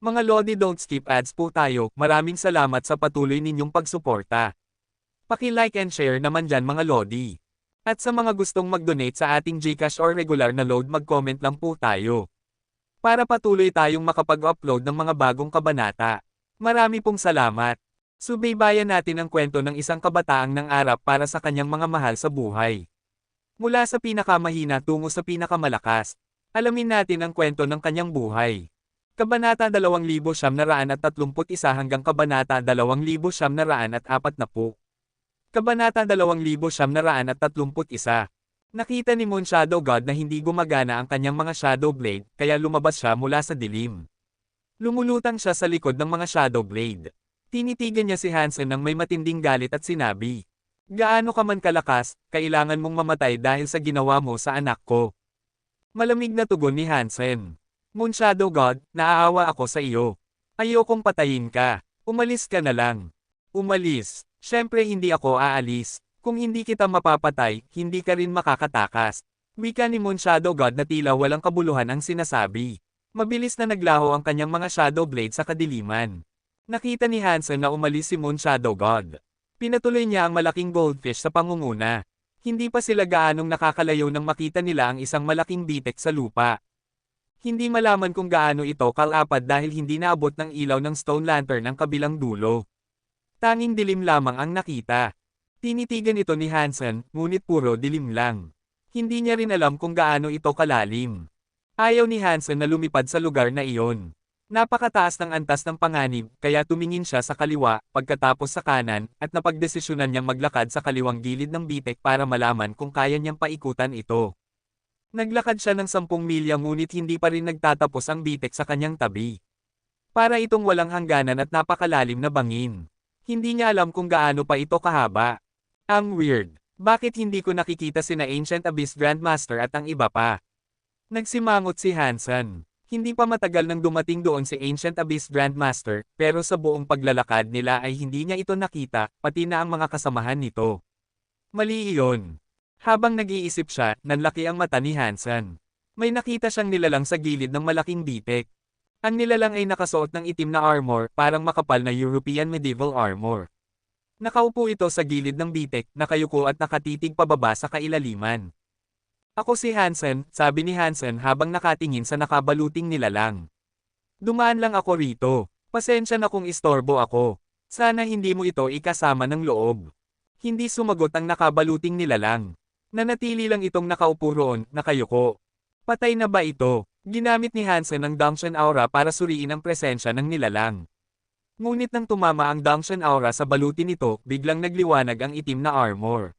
Mga Lodi, don't skip ads po tayo. Maraming salamat sa patuloy ninyong pagsuporta. Paki-like and share naman dyan mga Lodi. At sa mga gustong mag-donate sa ating GCash or regular na load, mag-comment lang po tayo. Para patuloy tayong makapag-upload ng mga bagong kabanata. Marami pong salamat. Subaybayan natin ang kwento ng isang kabataang nangarap para sa kanyang mga mahal sa buhay. Mula sa pinakamahina tungo sa pinakamalakas. Alamin natin ang kwento ng kanyang buhay. Kabanata 2931 hanggang Kabanata 2940. Kabanata 2931. Nakita ni Moon Shadow God na hindi gumagana ang kanyang mga Shadow Blade, kaya lumabas siya mula sa dilim. Lumulutang siya sa likod ng mga Shadow Blade. Tinitigan niya si Hansen nang may matinding galit at sinabi, "Gaano ka man kalakas, kailangan mong mamatay dahil sa ginawa mo sa anak ko." Malamig na tugon ni Hansen. "Moon Shadow God, naaawa ako sa iyo. Ayokong patayin ka. Umalis ka na lang." "Umalis? Syempre hindi ako aalis. Kung hindi kita mapapatay, hindi ka rin makakatakas." Wika ni Moon Shadow God na tila walang kabuluhan ang sinasabi. Mabilis na naglaho ang kanyang mga Shadow Blade sa kadiliman. Nakita ni Hansen na umalis si Moon Shadow God. Pinatuloy niya ang malaking goldfish sa pangunguna. Hindi pa sila gaanong nakakalayo nang makita nila ang isang malaking bitek sa lupa. Hindi malaman kung gaano ito kalapad dahil hindi naabot ng ilaw ng stone lantern ang kabilang dulo. Tanging dilim lamang ang nakita. Tinitigan ito ni Hansen, ngunit puro dilim lang. Hindi niya rin alam kung gaano ito kalalim. Ayaw ni Hansen na lumipad sa lugar na iyon. Napakataas ng antas ng panganib, kaya tumingin siya sa kaliwa, pagkatapos sa kanan, at napagdesisyonan niyang maglakad sa kaliwang gilid ng bitek para malaman kung kaya niyang paikutan ito. Naglakad siya ng 10 milya ngunit hindi pa rin nagtatapos ang bitek sa kanyang tabi. Para itong walang hangganan at napakalalim na bangin. Hindi niya alam kung gaano pa ito kahaba. Ang weird. Bakit hindi ko nakikita sina Ancient Abyss Grandmaster at ang iba pa? Nagsimangot si Hansen. Hindi pa matagal nang dumating doon si Ancient Abyss Grandmaster, pero sa buong paglalakad nila ay hindi niya ito nakita, pati na ang mga kasamahan nito. Mali iyon. Habang nag-iisip siya, nanlaki ang mata ni Hansen. May nakita siyang nilalang sa gilid ng malaking bitek. Ang nilalang ay nakasuot ng itim na armor, parang makapal na European medieval armor. Nakaupo ito sa gilid ng bitek, nakayuko at nakatitig pababa sa kailaliman. "Ako si Hansen," sabi ni Hansen habang nakatingin sa nakabaluting nilalang. "Dumaan lang ako rito. Pasensya na kung istorbo ako. Sana hindi mo ito ikasama ng loob." Hindi sumagot ang nakabaluting nilalang. Nanatili lang itong nakaupo roon, nakayuko. Patay na ba ito? Ginamit ni Hansen ang Dunction Aura para suriin ang presensya ng nilalang. Ngunit nang tumama ang Dunction Aura sa balutin nito, biglang nagliwanag ang itim na armor.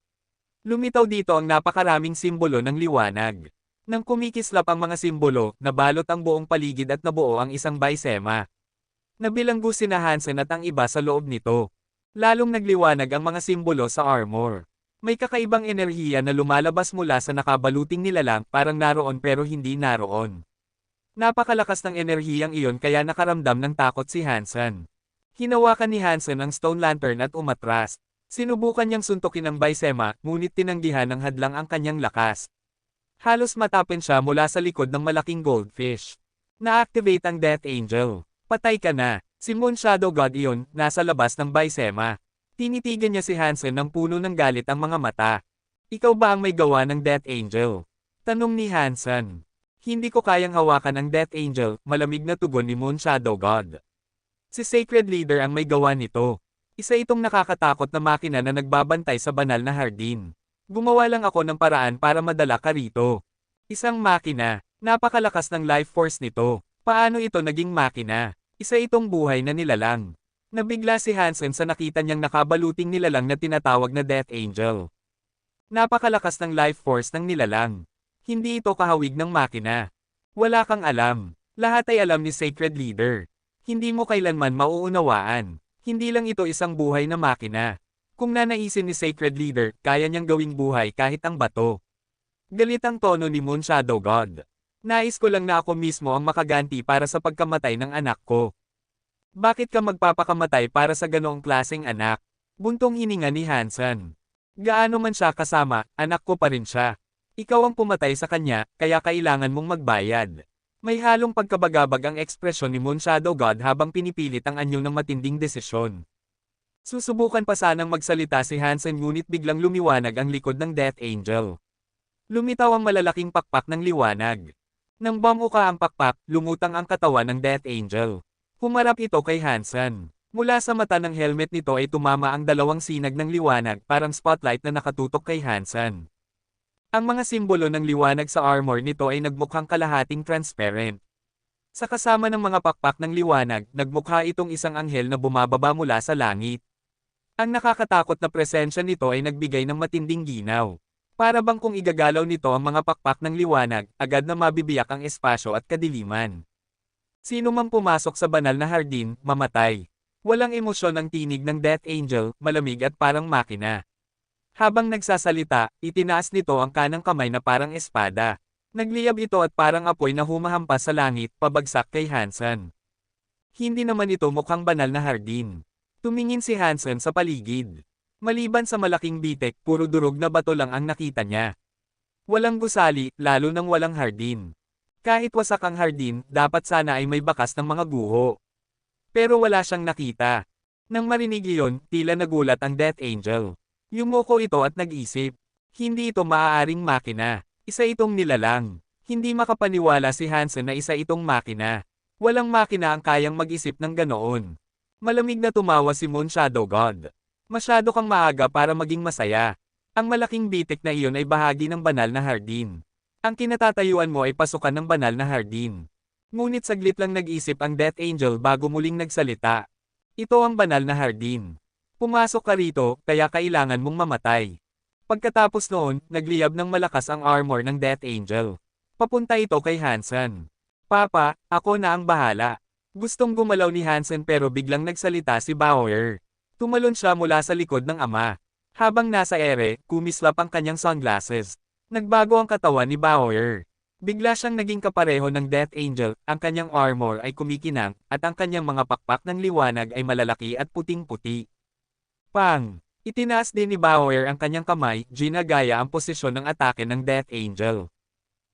Lumitaw dito ang napakaraming simbolo ng liwanag. Nang kumikislap ang mga simbolo, nabalot ang buong paligid at nabuo ang isang baisema. Nabilanggo sina Hansen at ang iba sa loob nito. Lalong nagliwanag ang mga simbolo sa armor. May kakaibang enerhiya na lumalabas mula sa nakabaluting nilalang, parang naroon pero hindi naroon. Napakalakas ng enerhiyang iyon kaya nakaramdam ng takot si Hansen. Hinawakan ni Hansen ang stone lantern at umatras. Sinubukan niyang suntukin ang baisema, ngunit tinanggihan ng hadlang ang kanyang lakas. Halos matapon siya mula sa likod ng malaking goldfish. Na-activate ang Death Angel. "Patay ka na." Si Moon Shadow God iyon, nasa labas ng baisema. Tinitigan niya si Hansen ng puno ng galit ang mga mata. "Ikaw ba ang may gawa ng Death Angel?" tanong ni Hansen. "Hindi ko kayang hawakan ang Death Angel," malamig na tugon ni Moon Shadow God. "Si Sacred Leader ang may gawa nito. Isa itong nakakatakot na makina na nagbabantay sa banal na hardin. Gumawa lang ako ng paraan para madala ka rito." Isang makina. Napakalakas ng life force nito. Paano ito naging makina? Isa itong buhay na nilalang. Nabigla si Hansen sa nakita niyang nakabaluting nilalang na tinatawag na Death Angel. Napakalakas ng life force ng nilalang. Hindi ito kahawig ng makina. Wala kang alam. Lahat ay alam ni Sacred Leader. Hindi mo kailanman mauunawaan. Hindi lang ito isang buhay na makina. Kung nanaisin ni Sacred Leader, kaya niyang gawing buhay kahit ang bato. Galit ang tono ni Moon Shadow God. "Nais ko lang na ako mismo ang makaganti para sa pagkamatay ng anak ko." "Bakit ka magpapakamatay para sa ganoong klaseng anak?" Buntong hininga ni Hansen. "Gaano man siya kasama, anak ko pa rin siya. Ikaw ang pumatay sa kanya, kaya kailangan mong magbayad." May halong pagkabagabag ang ekspresyon ni Moon Shadow God habang pinipilit ang anyo ng matinding desisyon. Susubukan pa sanang magsalita si Hansen ngunit biglang lumiwanag ang likod ng Death Angel. Lumitaw ang malalaking pakpak ng liwanag. Nang bumuka ang pakpak, lumutang ang katawan ng Death Angel. Humarap ito kay Hansen. Mula sa mata ng helmet nito ay tumama ang dalawang sinag ng liwanag parang spotlight na nakatutok kay Hansen. Ang mga simbolo ng liwanag sa armor nito ay nagmukhang kalahating transparent. Sa kasama ng mga pakpak ng liwanag, nagmukha itong isang anghel na bumababa mula sa langit. Ang nakakatakot na presensya nito ay nagbigay ng matinding ginaw. Para bang kung igagalaw nito ang mga pakpak ng liwanag, agad na mabibiyak ang espasyo at kadiliman. Sino mang pumasok sa banal na hardin, mamatay. Walang emosyon ang tinig ng Death Angel, malamig at parang makina. Habang nagsasalita, itinaas nito ang kanang kamay na parang espada. Nagliyab ito at parang apoy na humahampas sa langit, pabagsak kay Hansen. Hindi naman ito mukhang banal na hardin. Tumingin si Hansen sa paligid. Maliban sa malaking bitek, puro durog na bato lang ang nakita niya. Walang gusali, lalo nang walang hardin. Kahit wasak ang hardin, dapat sana ay may bakas ng mga guho. Pero wala siyang nakita. Nang marinig iyon, tila nagulat ang Death Angel. Yumuko ito at nag-isip. Hindi ito maaaring makina. Isa itong nilalang. Hindi makapaniwala si Hansen na isa itong makina. Walang makina ang kayang mag-isip ng ganoon. Malamig na tumawa si Moon Shadow God. Masyado kang maaga para maging masaya. Ang malaking bitik na iyon ay bahagi ng banal na hardin. Ang kinatatayuan mo ay pasukan ng banal na hardin. Ngunit saglit lang nag-isip ang Death Angel bago muling nagsalita. Ito ang banal na hardin. Pumasok ka rito, kaya kailangan mong mamatay. Pagkatapos noon, nagliyab ng malakas ang armor ng Death Angel. Papunta ito kay Hansen. Papa, ako na ang bahala. Gustong gumalaw ni Hansen pero biglang nagsalita si Bauer. Tumalon siya mula sa likod ng ama. Habang nasa ere, kumislap ang kanyang sunglasses. Nagbago ang katawan ni Bauer. Bigla siyang naging kapareho ng Death Angel, ang kanyang armor ay kumikinang, at ang kanyang mga pakpak ng liwanag ay malalaki at puting-puti. Pang! Itinaas din ni Bauer ang kanyang kamay, ginagaya ang posisyon ng atake ng Death Angel.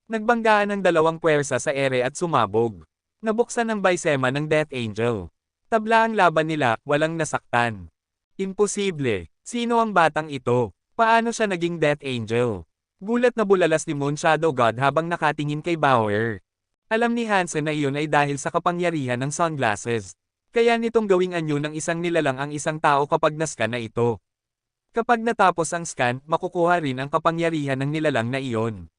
Nagbanggaan ang dalawang puwersa sa ere at sumabog. Nabuksan ang bisema ng Death Angel. Tabla ang laban nila, walang nasaktan. Imposible. Sino ang batang ito? Paano siya naging Death Angel? Gulat na bulalas ni Moon Shadow God habang nakatingin kay Bauer. Alam ni Hansen na iyon ay dahil sa kapangyarihan ng sunglasses. Kaya nitong gawing anyo ng isang nilalang ang isang tao kapag nascan na ito. Kapag natapos ang scan, makukuha rin ang kapangyarihan ng nilalang na iyon.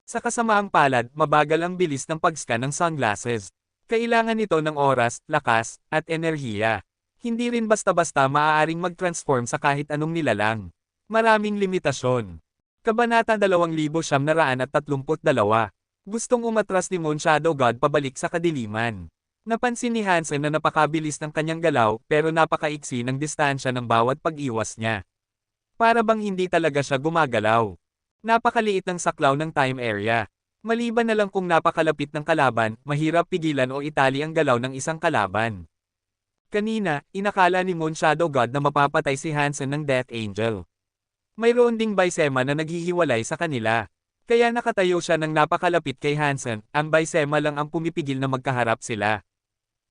Sa kasamaang palad, mabagal ang bilis ng pag-scan ng sunglasses. Kailangan nito ng oras, lakas, at enerhiya. Hindi rin basta-basta maaaring mag-transform sa kahit anong nilalang. Maraming limitasyon. Kabanata 2932. Gustong umatras ni Moon Shadow God pabalik sa kadiliman. Napansin ni Hansen na napakabilis ng kanyang galaw pero napakaiksi ng distansya ng bawat pag-iwas niya. Para bang hindi talaga siya gumagalaw. Napakaliit ng saklaw ng time area. Maliban na lang kung napakalapit ng kalaban, mahirap pigilan o itali ang galaw ng isang kalaban. Kanina, inakala ni Moon Shadow God na mapapatay si Hansen ng Death Angel. Mayroon ding bisema na naghihiwalay sa kanila. Kaya nakatayo siya ng napakalapit kay Hansen, ang bisema lang ang pumipigil na magkaharap sila.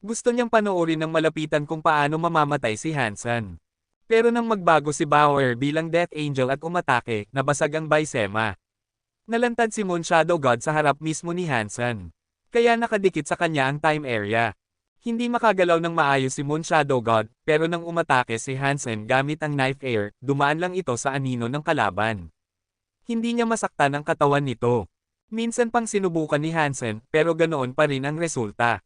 Gusto niyang panoorin ng malapitan kung paano mamamatay si Hansen. Pero nang magbago si Bauer bilang Death Angel at umatake, nabasag ang bisema. Nalantad si Moon Shadow God sa harap mismo ni Hansen. Kaya nakadikit sa kanya ang time area. Hindi makagalaw ng maayos si Moon Shadow God, pero nang umatake si Hansen gamit ang knife air, dumaan lang ito sa anino ng kalaban. Hindi niya masaktan ang katawan nito. Minsan pang sinubukan ni Hansen, pero ganoon pa rin ang resulta.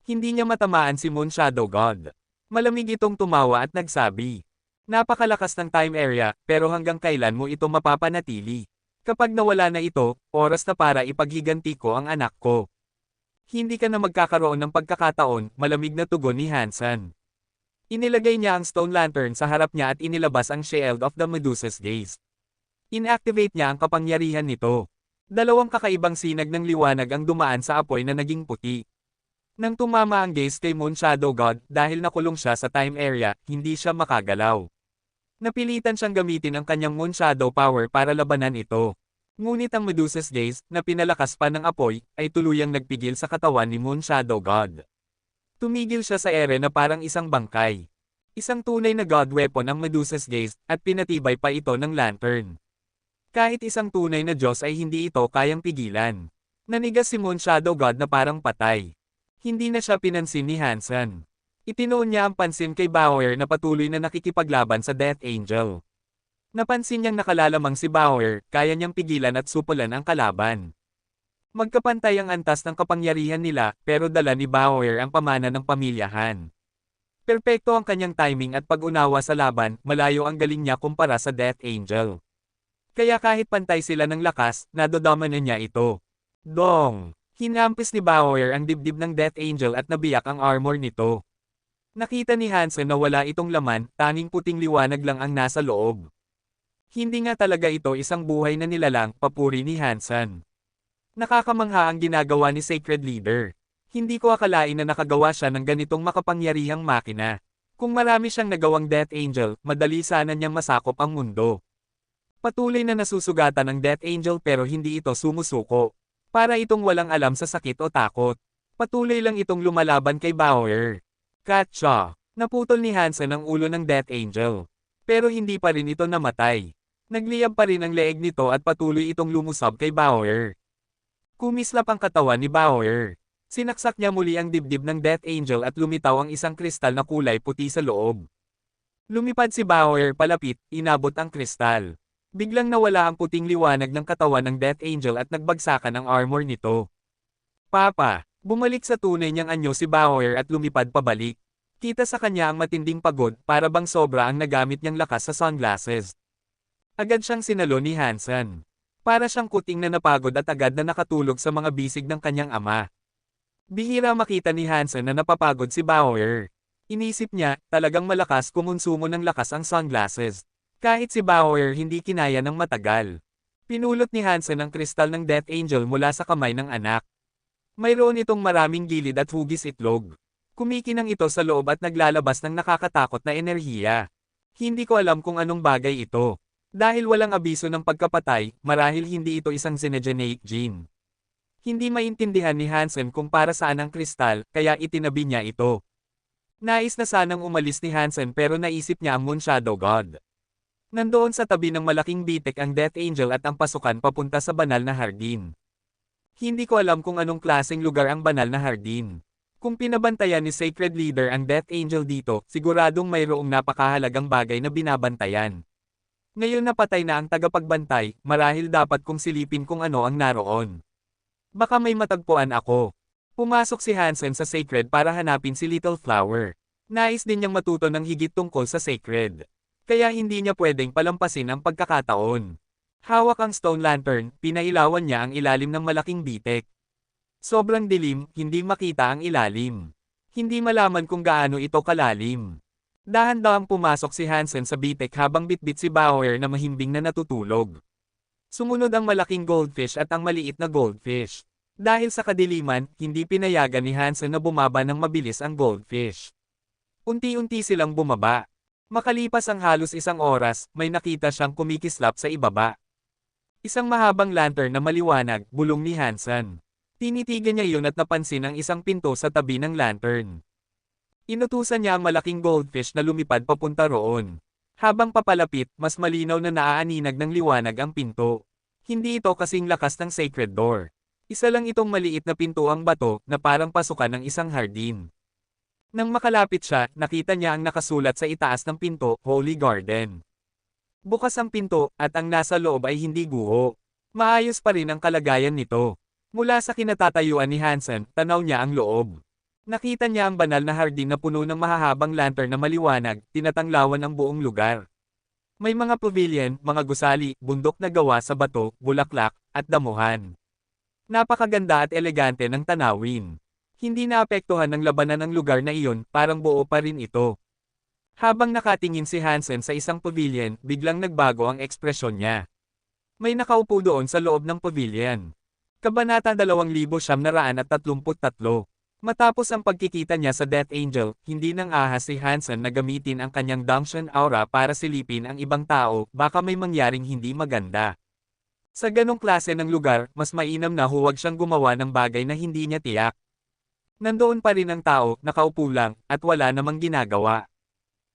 Hindi niya matamaan si Moon Shadow God. Malamig itong tumawa at nagsabi. Napakalakas ng time area, pero hanggang kailan mo ito mapapanatili? Kapag nawala na ito, oras na para ipaghiganti ko ang anak ko. Hindi ka na magkakaroon ng pagkakataon, malamig na tugon ni Hansen. Inilagay niya ang stone lantern sa harap niya at inilabas ang Shield of the Medusa's Gaze. Inactivate niya ang kapangyarihan nito. Dalawang kakaibang sinag ng liwanag ang dumaan sa apoy na naging puti. Nang tumama ang gaze kay Moon Shadow God, dahil nakulong siya sa time area, hindi siya makagalaw. Napilitan siyang gamitin ang kanyang Moon Shadow power para labanan ito. Ngunit ang Medusa's gaze, na pinalakas pa ng apoy, ay tuluyang nagpigil sa katawan ni Moon Shadow God. Tumigil siya sa ere na parang isang bangkay. Isang tunay na god weapon ang Medusa's gaze, at pinatibay pa ito ng lantern. Kahit isang tunay na Diyos ay hindi ito kayang pigilan. Nanigas si Moon Shadow God na parang patay. Hindi na siya pinansin ni Hansen. Itinuon niya ang pansin kay Bauer na patuloy na nakikipaglaban sa Death Angel. Napansin niyang nakalalamang si Bauer, kaya niyang pigilan at supulan ang kalaban. Magkapantay ang antas ng kapangyarihan nila, pero dala ni Bauer ang pamana ng pamilyahan. Perpekto ang kanyang timing at pag-unawa sa laban, malayo ang galing niya kumpara sa Death Angel. Kaya kahit pantay sila ng lakas, nadodominan niya ito. Dong! Hinampis ni Bauer ang dibdib ng Death Angel at nabiyak ang armor nito. Nakita ni Hansen na wala itong laman, tanging puting liwanag lang ang nasa loob. Hindi nga talaga ito isang buhay na nilalang, papuri ni Hansen. Nakakamangha ang ginagawa ni Sacred Leader. Hindi ko akalain na nakagawa siya ng ganitong makapangyarihang makina. Kung marami siyang nagawang Death Angel, madali sana niyang masakop ang mundo. Patuloy na nasusugatan ng Death Angel pero hindi ito sumusuko. Para itong walang alam sa sakit o takot. Patuloy lang itong lumalaban kay Bauer. Katsa! Naputol ni Hansen ang ulo ng Death Angel. Pero hindi pa rin ito namatay. Nagliyab pa rin ang leeg nito at patuloy itong lumusab kay Bauer. Kumislap ang katawan ni Bauer. Sinaksak niya muli ang dibdib ng Death Angel at lumitaw ang isang kristal na kulay puti sa loob. Lumipad si Bauer palapit, inabot ang kristal. Biglang nawala ang puting liwanag ng katawan ng Death Angel at nagbagsakan ang armor nito. Papa, bumalik sa tunay niyang anyo si Bauer at lumipad pabalik. Kita sa kanya ang matinding pagod, para bang sobra ang nagamit niyang lakas sa sunglasses. Agad siyang sinalo ni Hansen. Para siyang kuting na napagod at agad na nakatulog sa mga bisig ng kanyang ama. Bihira makita ni Hansen na napapagod si Bauer. Inisip niya, talagang malakas kumonsumo ng lakas ang sunglasses. Kahit si Bauer hindi kinaya ng matagal. Pinulot ni Hansen ang kristal ng Death Angel mula sa kamay ng anak. Mayroon itong maraming gilid at hugis itlog. Kumikinang ito sa loob at naglalabas ng nakakatakot na enerhiya. Hindi ko alam kung anong bagay ito. Dahil walang abiso ng pagkapatay, marahil hindi ito isang xenogeneic gene. Hindi maintindihan ni Hansen kung para saan ang kristal, kaya itinabi niya ito. Nais na sanang umalis ni Hansen pero naisip niya ang Moon Shadow God. Nandoon sa tabi ng malaking bitek ang Death Angel at ang pasukan papunta sa banal na hardin. Hindi ko alam kung anong klaseng lugar ang banal na hardin. Kung pinabantayan ni Sacred Leader ang Death Angel dito, siguradong mayroong napakahalagang bagay na binabantayan. Ngayon napatay na ang tagapagbantay, marahil dapat kong silipin kung ano ang naroon. Baka may matagpuan ako. Pumasok si Hansen sa Sacred para hanapin si Little Flower. Nais din niyang matuto ng higit tungkol sa Sacred. Kaya hindi niya pwedeng palampasin ang pagkakataon. Hawak ang stone lantern, pinailawan niya ang ilalim ng malaking bitek. Sobrang dilim, hindi makita ang ilalim. Hindi malaman kung gaano ito kalalim. Dahan-dahang pumasok si Hansen sa bitek habang bitbit si Bauer na mahimbing na natutulog. Sumunod ang malaking goldfish at ang maliit na goldfish. Dahil sa kadiliman, hindi pinayagan ni Hansen na bumaba ng mabilis ang goldfish. Unti-unti silang bumaba. Makalipas ang halos isang oras, may nakita siyang kumikislap sa ibaba. Isang mahabang lantern na maliwanag, bulong ni Hansen. Tinitigan niya iyon at napansin ang isang pinto sa tabi ng lantern. Inutusan niya ang malaking goldfish na lumipad papunta roon. Habang papalapit, mas malinaw na naaaninag ng liwanag ang pinto. Hindi ito kasing lakas ng Sacred Door. Isa lang itong maliit na pinto ang bato na parang pasukan ng isang hardin. Nang makalapit siya, nakita niya ang nakasulat sa itaas ng pinto, Holy Garden. Bukas ang pinto, at ang nasa loob ay hindi guho. Maayos pa rin ang kalagayan nito. Mula sa kinatatayuan ni Hansen, tanaw niya ang loob. Nakita niya ang banal na hardin na puno ng mahahabang lantern na maliwanag, tinatanglawan ang buong lugar. May mga pavilion, mga gusali, bundok na gawa sa bato, bulaklak, at damuhan. Napakaganda at elegante ng tanawin. Hindi naapektuhan ng labanan ang lugar na iyon, parang buo pa rin ito. Habang nakatingin si Hansen sa isang pavilion, biglang nagbago ang ekspresyon niya. May nakaupo doon sa loob ng pavilion. Kabanata 2933. Matapos ang pagkikita niya sa Death Angel, hindi nang ahas si Hansen na gamitin ang kanyang Dangshan Aura para silipin ang ibang tao, baka may mangyaring hindi maganda. Sa ganong klase ng lugar, mas mainam na huwag siyang gumawa ng bagay na hindi niya tiyak. Nandoon pa rin ang tao, nakaupo lang, at wala namang ginagawa.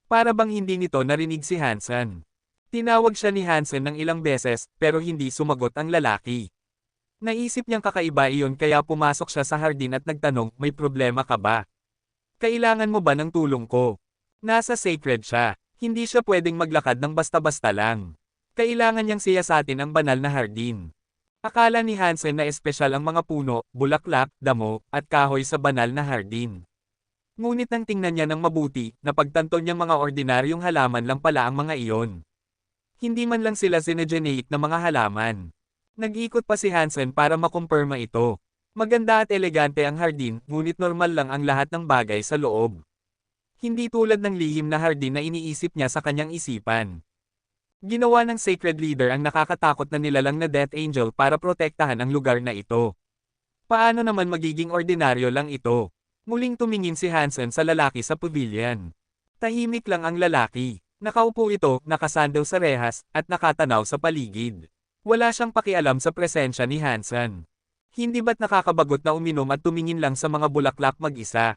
Para bang hindi nito narinig si Hansen. Tinawag siya ni Hansen ng ilang beses, pero hindi sumagot ang lalaki. Naisip niyang kakaiba iyon kaya pumasok siya sa hardin at nagtanong, may problema ka ba? Kailangan mo ba ng tulong ko? Nasa sacred siya. Hindi siya pwedeng maglakad ng basta-basta lang. Kailangan niyang siyasatin ang banal na hardin. Akala ni Hansen na espesyal ang mga puno, bulaklak, damo, at kahoy sa banal na hardin. Ngunit nang tingnan niya ng mabuti, napagtanto niyang mga ordinaryong halaman lang pala ang mga iyon. Hindi man lang sila synergenic na mga halaman. Nag-ikot pa si Hansen para makumpirma ito. Maganda at elegante ang hardin, ngunit normal lang ang lahat ng bagay sa loob. Hindi tulad ng lihim na hardin na iniisip niya sa kanyang isipan. Ginawa ng Sacred Leader ang nakakatakot na nilalang na Death Angel para protektahan ang lugar na ito. Paano naman magiging ordinaryo lang ito? Muling tumingin si Hansen sa lalaki sa pavilion. Tahimik lang ang lalaki. Nakaupo ito, nakasandaw sa rehas, at nakatanaw sa paligid. Wala siyang pakialam sa presensya ni Hansen. Hindi ba't nakakabagot na uminom at tumingin lang sa mga bulaklak mag-isa?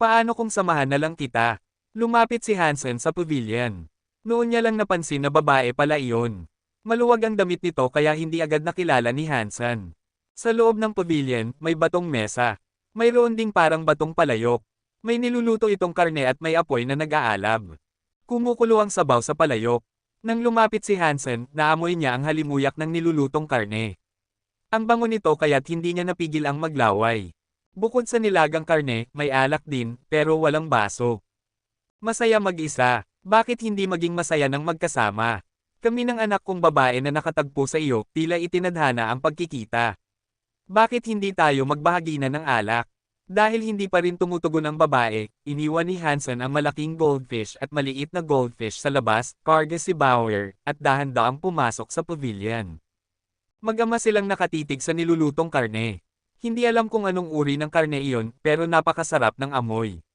Paano kung samahan na lang kita? Lumapit si Hansen sa pavilion. Noon niya lang napansin na babae pala iyon. Maluwag ang damit nito kaya hindi agad nakilala ni Hansen. Sa loob ng pavilion, may batong mesa. Mayroon ding parang batong palayok. May niluluto itong karne at may apoy na nag-aalab. Kumukulo ang sabaw sa palayok. Nang lumapit si Hansen, naamoy niya ang halimuyak ng nilulutong karne. Ang bango nito kaya't hindi niya napigil ang maglaway. Bukod sa nilagang karne, may alak din, pero walang baso. Masaya mag-isa. Bakit hindi maging masaya ng magkasama? Kami ng anak kong babae na nakatagpo sa iyo, tila itinadhana ang pagkikita. Bakit hindi tayo magbahaginan ng alak? Dahil hindi pa rin tumutugon ang babae, iniwan ni Hansen ang malaking goldfish at maliit na goldfish sa labas, karga si Bauer, at dahan-daang pumasok sa pavilion. Mag-ama silang nakatitig sa nilulutong karne. Hindi alam kung anong uri ng karne iyon, pero napakasarap ng amoy.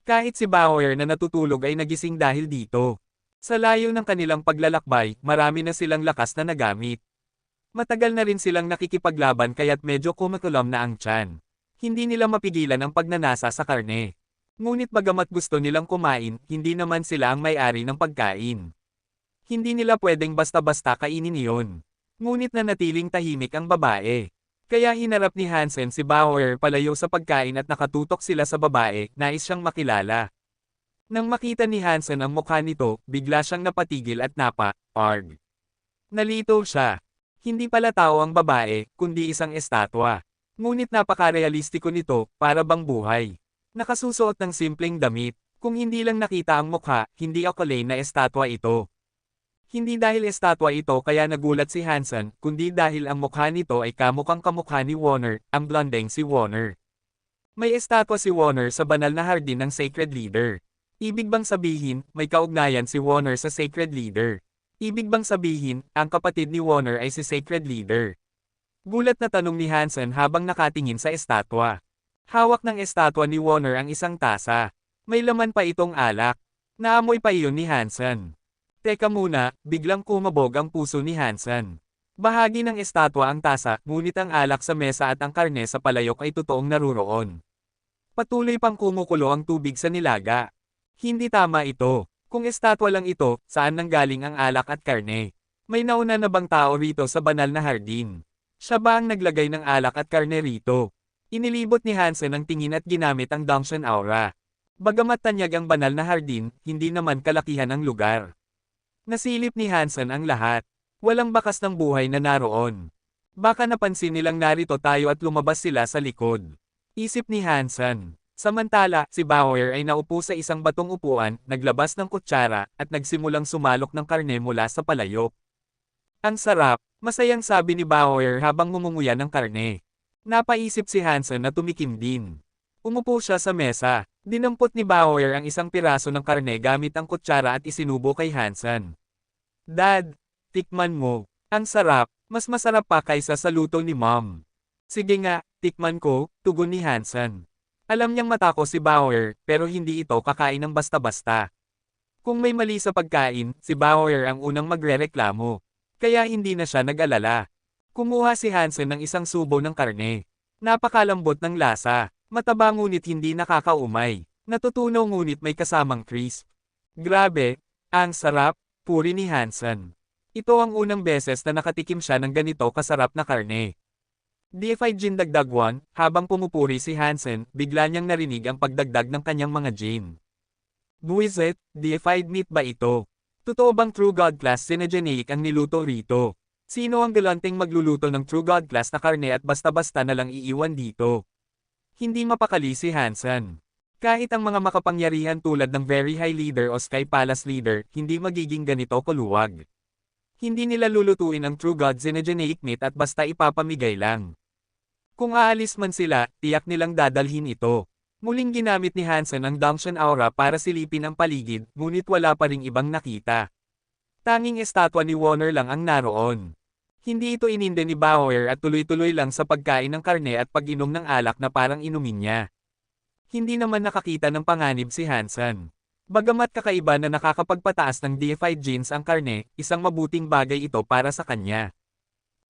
Kahit si Bauer na natutulog ay nagising dahil dito. Sa layo ng kanilang paglalakbay, marami na silang lakas na nagamit. Matagal na rin silang nakikipaglaban kaya't medyo kumakalam na ang tiyan. Hindi nila mapigilan ang pagnanasa sa karne. Ngunit bagamat gusto nilang kumain, hindi naman sila ang may-ari ng pagkain. Hindi nila pwedeng basta-basta kainin iyon. Ngunit nanatiling tahimik ang babae. Kaya hinarap ni Hansen si Bauer palayo sa pagkain at nakatutok sila sa babae, nais siyang makilala. Nang makita ni Hansen ang mukha nito, bigla siyang napatigil at arg. Nalito siya. Hindi pala tao ang babae, kundi isang estatwa. Ngunit napaka-realistiko nito, para bang buhay. Nakasusuot ng simpleng damit. Kung hindi lang nakita ang mukha, hindi akalain na estatwa ito. Hindi dahil estatwa ito kaya nagulat si Hansen, kundi dahil ang mukha nito ay kamukhang kamukha ni Warner, ang blondeng si Warner. May estatwa si Warner sa banal na hardin ng Sacred Leader. Ibig bang sabihin, may kaugnayan si Warner sa Sacred Leader? Ibig bang sabihin, ang kapatid ni Warner ay si Sacred Leader? Gulat na tanong ni Hansen habang nakatingin sa estatwa. Hawak ng estatwa ni Warner ang isang tasa. May laman pa itong alak. Naamoy pa iyon ni Hansen. Teka muna, biglang kumabog ang puso ni Hansen. Bahagi ng estatwa ang tasa, ngunit ang alak sa mesa at ang karne sa palayok ay totoong naruroon. Patuloy pang kumukulo ang tubig sa nilaga. Hindi tama ito. Kung estatwa lang ito, saan nanggaling ang alak at karne? May nauna na bang tao rito sa banal na hardin? Siya ba ang naglagay ng alak at karne rito? Inilibot ni Hansen ang tingin at ginamit ang Dangshan Aura. Bagamat tanyag ang banal na hardin, hindi naman kalakihan ang lugar. Nasilip ni Hansen ang lahat. Walang bakas ng buhay na naroon. Baka napansin nilang narito tayo at lumabas sila sa likod. Isip ni Hansen. Samantala, si Bauer ay naupo sa isang batong upuan, naglabas ng kutsara, at nagsimulang sumalok ng karne mula sa palayok. Ang sarap, masayang sabi ni Bauer habang ngumunguya ng karne. Napaisip si Hansen na tumikim din. Umupo siya sa mesa. Dinampot ni Bauer ang isang piraso ng karne gamit ang kutsara at isinubo kay Hansen. Dad, tikman mo. Ang sarap, mas masarap pa kaysa sa luto ni Mom. Sige nga, tikman ko, tugon ni Hansen. Alam niyang matako si Bauer, pero hindi ito kakain ng basta-basta. Kung may mali sa pagkain, si Bauer ang unang magrereklamo. Kaya hindi na siya nag-alala. Kumuha si Hansen ng isang subo ng karne. Napakalambot ng lasa, mataba ngunit hindi nakakaumay, natutunaw ngunit may kasamang crisp. Grabe, ang sarap, puri ni Hansen. Ito ang unang beses na nakatikim siya ng ganito kasarap na karne. Deified Gin dagdag 1, habang pumupuri si Hansen, bigla niyang narinig ang pagdagdag ng kanyang mga gin. Buwisit, deified meat ba ito? Totoo bang True God Class Cinegenic ang niluto rito? Sino ang galanteng magluluto ng True God Class na karne at basta-basta na lang iiwan dito? Hindi mapakali si Hansen. Kahit ang mga makapangyarihan tulad ng Very High Leader o Sky Palace Leader, hindi magiging ganito kuluwag. Hindi nila lulutuin ang True God Cinegenic meat at basta ipapamigay lang. Kung aalis man sila, tiyak nilang dadalhin ito. Muling ginamit ni Hansen ang Dunction Aura para silipin ang paligid, ngunit wala pa ring ibang nakita. Tanging estatwa ni Warner lang ang naroon. Hindi ito ininde ni Bauer at tuloy-tuloy lang sa pagkain ng karne at pag-inom ng alak na parang inumin niya. Hindi naman nakakita ng panganib si Hansen. Bagamat kakaiba na nakakapagpataas ng deified genes ang karne, isang mabuting bagay ito para sa kanya.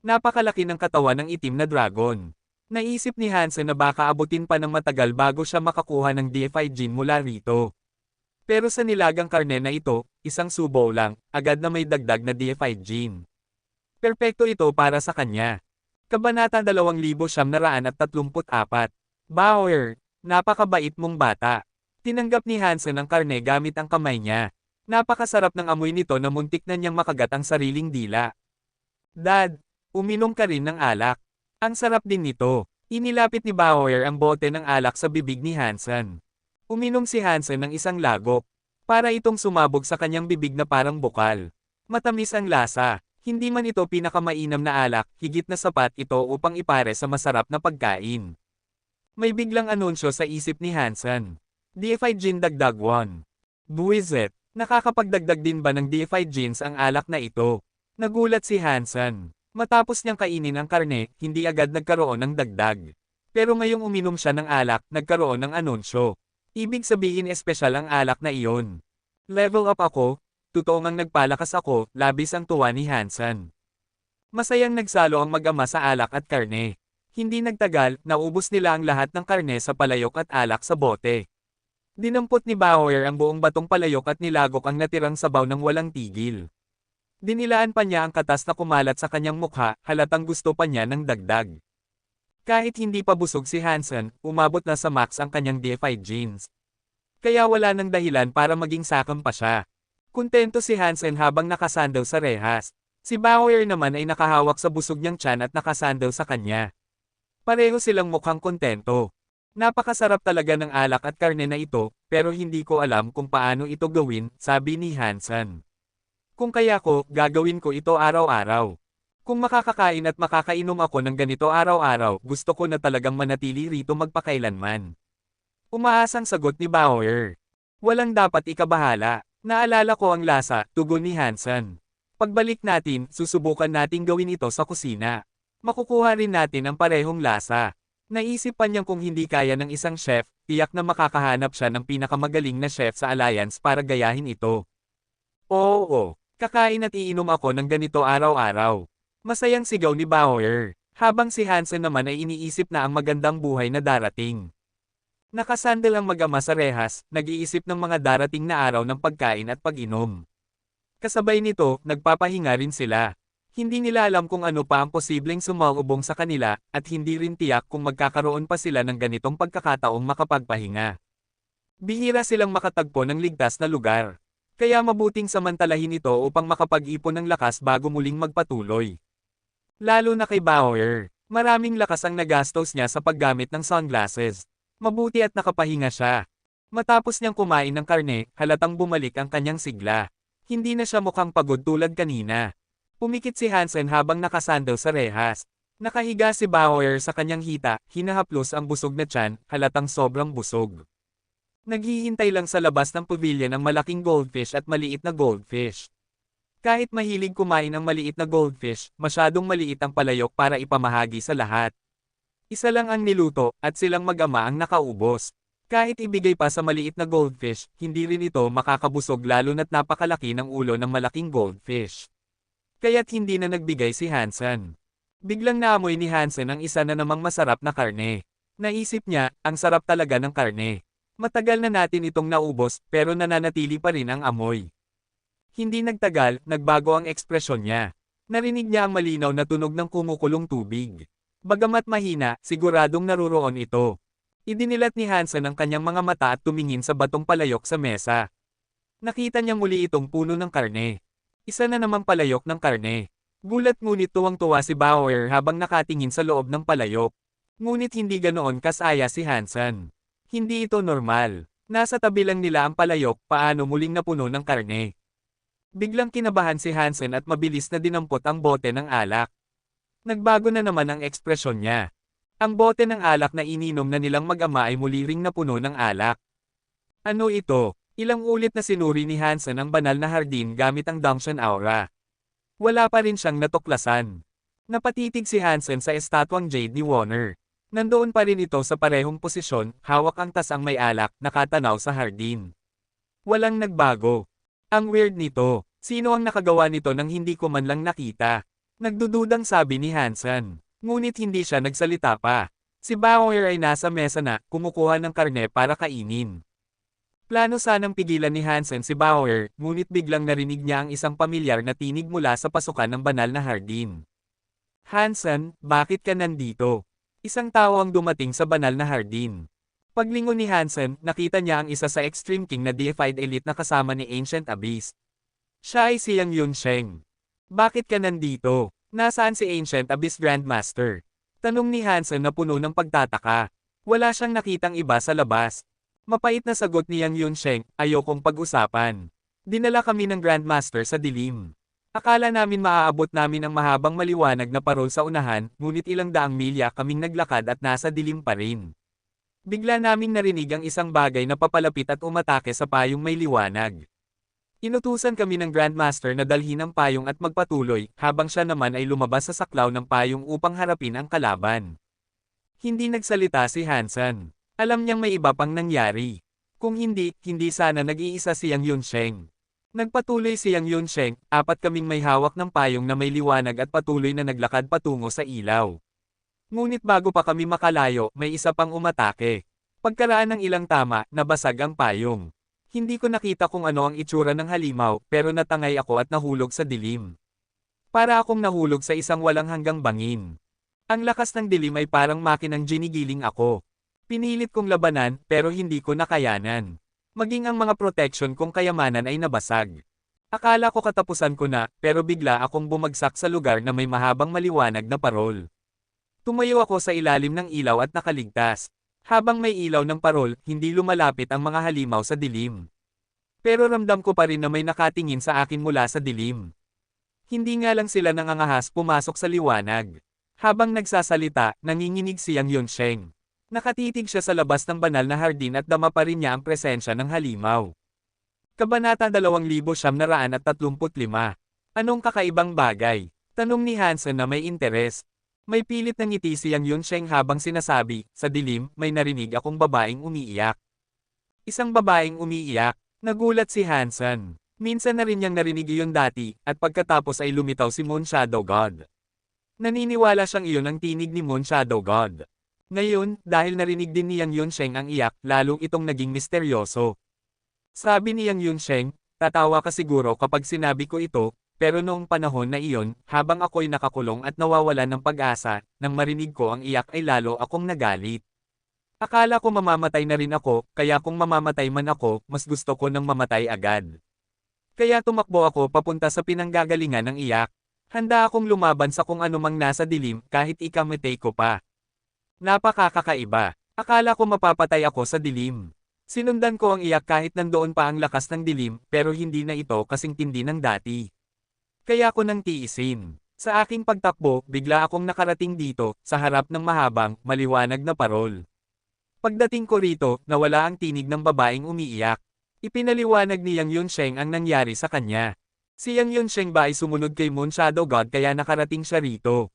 Napakalaki ng katawan ng itim na dragon. Naisip ni Hansen na baka abutin pa ng matagal bago siya makakuha ng deified gene mula rito. Pero sa nilagang karne na ito, isang subo lang, agad na may dagdag na deified gene. Perpekto ito para sa kanya. Kabanata 2934. Bauer, napakabait mong bata. Tinanggap ni Hansen ang karne gamit ang kamay niya. Napakasarap ng amoy nito na muntik na niyang makagat ang sariling dila. Dad, uminom ka rin ng alak. Ang sarap din nito. Inilapit ni Bauer ang bote ng alak sa bibig ni Hansen. Uminom si Hansen ng isang lagok. Para itong sumabog sa kanyang bibig na parang bukal. Matamis ang lasa. Hindi man ito pinakamainam na alak, higit na sapat ito upang ipare sa masarap na pagkain. May biglang anunsyo sa isip ni Hansen. Deified Gin dagdag 1. Buwisit, nakakapagdagdag din ba ng deified genes ang alak na ito? Nagulat si Hansen. Matapos niyang kainin ang karne, hindi agad nagkaroon ng dagdag. Pero ngayong uminom siya ng alak, nagkaroon ng anunsyo. Ibig sabihin espesyal ang alak na iyon. Level up ako, totoo ngang nagpalakas ako, labis ang tuwa ni Hansen. Masayang nagsalo ang mag-ama sa alak at karne. Hindi nagtagal, naubos nila ang lahat ng karne sa palayok at alak sa bote. Dinampot ni Bauer ang buong batong palayok at nilagok ang natirang sabaw ng walang tigil. Dinilaan pa niya ang katas na kumalat sa kanyang mukha, halatang gusto pa niya ng dagdag. Kahit hindi pa busog si Hansen, umabot na sa max ang kanyang deified genes. Kaya wala nang dahilan para maging sakam pa siya. Kontento si Hansen habang nakasandaw sa rehas. Si Bauer naman ay nakahawak sa busog niyang tiyan at nakasandaw sa kanya. Pareho silang mukhang kontento. Napakasarap talaga ng alak at karne na ito, pero hindi ko alam kung paano ito gawin, sabi ni Hansen. Kung kaya ko, gagawin ko ito araw-araw. Kung makakakain at makakainom ako ng ganito araw-araw, gusto ko na talagang manatili rito magpakailanman. Umaasang sagot ni Bauer. Walang dapat ikabahala. Naalala ko ang lasa, tugon ni Hansen. Pagbalik natin, susubukan nating gawin ito sa kusina. Makukuha rin natin ang parehong lasa. Naisip pa niyang kung hindi kaya ng isang chef, tiyak na makakahanap siya ng pinakamagaling na chef sa Alliance para gayahin ito. Oo, kakain at iinom ako ng ganito araw-araw. Masayang sigaw ni Bauer, habang si Hansen naman ay iniisip na ang magandang buhay na darating. Nakasandal ang mag-ama sa rehas, nag-iisip ng mga darating na araw ng pagkain at pag-inom. Kasabay nito, nagpapahinga rin sila. Hindi nila alam kung ano pa ang posibleng sumalubong sa kanila, at hindi rin tiyak kung magkakaroon pa sila ng ganitong pagkakataong makapagpahinga. Bihira silang makatagpo ng ligtas na lugar. Kaya mabuting samantalahin ito upang makapag-ipon ng lakas bago muling magpatuloy. Lalo na kay Bauer, maraming lakas ang nagastos niya sa paggamit ng sunglasses. Mabuti at nakapahinga siya. Matapos niyang kumain ng karne, halatang bumalik ang kanyang sigla. Hindi na siya mukhang pagod tulad kanina. Pumikit si Hansen habang nakasandaw sa rehas. Nakahiga si Bauer sa kanyang hita, hinahaplos ang busog na tiyan, halatang sobrang busog. Naghihintay lang sa labas ng pavilion ang malaking goldfish at maliit na goldfish. Kahit mahilig kumain ang maliit na goldfish, masyadong maliit ang palayok para ipamahagi sa lahat. Isa lang ang niluto, at silang mag-ama ang nakaubos. Kahit ibigay pa sa maliit na goldfish, hindi rin ito makakabusog lalo na't napakalaki ng ulo ng malaking goldfish. Kaya't hindi na nagbigay si Hansen. Biglang naamoy ni Hansen ang isa na namang masarap na karne. Naisip niya, ang sarap talaga ng karne. Matagal na natin itong naubos, pero nananatili pa rin ang amoy. Hindi nagtagal, nagbago ang ekspresyon niya. Narinig niya ang malinaw na tunog ng kumukulong tubig. Bagamat mahina, siguradong naruroon ito. Idinilat ni Hansen ang kanyang mga mata at tumingin sa batong palayok sa mesa. Nakita niya muli itong puno ng karne. Isa na namang palayok ng karne. Gulat ngunit tuwang-tuwa si Bauer habang nakatingin sa loob ng palayok. Ngunit hindi ganoon kasaya si Hansen. Hindi ito normal. Nasa tabi lang nila ang palayok, paano muling napuno ng karne. Biglang kinabahan si Hansen at mabilis na dinampot ang bote ng alak. Nagbago na naman ang ekspresyon niya. Ang bote ng alak na ininom na nilang mag-ama ay muli ring napuno ng alak. Ano ito? Ilang ulit na sinuri ni Hansen ang banal na hardin gamit ang Dangshan Aura. Wala pa rin siyang natuklasan. Napatitig si Hansen sa estatwang jade ni Warner. Nandoon pa rin ito sa parehong posisyon, hawak ang tasang may alak, nakatanaw sa hardin. Walang nagbago. Ang weird nito. Sino ang nakagawa nito nang hindi ko man lang nakita? Nagdududang sabi ni Hansen. Ngunit hindi siya nagsalita pa. Si Bauer ay nasa mesa na, kumukuha ng karne para kainin. Plano sanang pigilan ni Hansen si Bauer, ngunit biglang narinig niya ang isang pamilyar na tinig mula sa pasukan ng banal na hardin. Hansen, bakit ka nandito? Isang tao ang dumating sa banal na hardin. Paglingon ni Hansen, nakita niya ang isa sa Extreme King na deified elite na kasama ni Ancient Abyss. Siya ay si Yang Yunsheng. Bakit ka nandito? Nasaan si Ancient Abyss Grandmaster? Tanong ni Hansen na puno ng pagtataka. Wala siyang nakitang iba sa labas. Mapait na sagot ni Yang Yunsheng, ayokong pag-usapan. Dinala kami ng Grandmaster sa dilim. Akala namin maaabot namin ang mahabang maliwanag na parol sa unahan, ngunit ilang daang milya kaming naglakad at nasa dilim pa rin. Bigla naming narinig ang isang bagay na papalapit at umatake sa payong may liwanag. Inutusan kami ng Grandmaster na dalhin ang payong at magpatuloy, habang siya naman ay lumabas sa saklaw ng payong upang harapin ang kalaban. Hindi nagsalita si Hansen. Alam niyang may iba pang nangyari. Kung hindi, hindi sana nag-iisa si Yang Yunsheng. Nagpatuloy si Yang Yunsheng, apat kaming may hawak ng payong na may liwanag at patuloy na naglakad patungo sa ilaw. Ngunit bago pa kami makalayo, may isa pang umatake. Pagkaraan ng ilang tama, nabasag ang payong. Hindi ko nakita kung ano ang itsura ng halimaw, pero natangay ako at nahulog sa dilim. Para akong nahulog sa isang walang hanggang bangin. Ang lakas ng dilim ay parang makinang ginigiling ako. Pinilit kong labanan, pero hindi ko nakayanan. Maging ang mga protection kong kayamanan ay nabasag. Akala ko katapusan ko na, pero bigla akong bumagsak sa lugar na may mahabang maliwanag na parol. Tumayo ako sa ilalim ng ilaw at nakaligtas. Habang may ilaw ng parol, hindi lumalapit ang mga halimaw sa dilim. Pero ramdam ko pa rin na may nakatingin sa akin mula sa dilim. Hindi nga lang sila nangangahas pumasok sa liwanag. Habang nagsasalita, nanginginig si Yang Yunsheng. Nakatitig siya sa labas ng banal na hardin at dama pa rin niya ang presensya ng halimaw. Kabanata 2935. Anong kakaibang bagay? Tanong ni Hansen na may interes. May pilit na ngiti si Yang Yunsheng habang sinasabi, sa dilim, may narinig akong babaeng umiiyak. Isang babaeng umiiyak. Nagulat si Hansen. Minsan na rin niyang narinig iyon dati, at pagkatapos ay lumitaw si Moon Shadow God. Naniniwala siyang iyon ang tinig ni Moon Shadow God. Ngayon, dahil narinig din ni Yang Yunsheng ang iyak, lalong itong naging misteryoso. Sabi ni Yang Yunsheng, tatawa ka siguro kapag sinabi ko ito, pero noong panahon na iyon, habang ako'y nakakulong at nawawalan ng pag-asa, nang marinig ko ang iyak ay lalo akong nagalit. Akala ko mamamatay na rin ako, kaya kung mamamatay man ako, mas gusto ko nang mamatay agad. Kaya tumakbo ako papunta sa pinanggagalingan ng iyak. Handa akong lumaban sa kung anumang nasa dilim, kahit ikamatay ko pa. Napakakaiba. Akala ko mapapatay ako sa dilim. Sinundan ko ang iyak kahit nandoon pa ang lakas ng dilim, pero hindi na ito kasing tindi ng dati. Kaya ko nang tiisin. Sa aking pagtakbo, bigla akong nakarating dito, sa harap ng mahabang, maliwanag na parol. Pagdating ko rito, nawala ang tinig ng babaeng umiiyak. Ipinaliwanag ni Yang Yunsheng ang nangyari sa kanya. Si Yang Yunsheng ba ay sumunod kay Moon Shadow God kaya nakarating siya rito?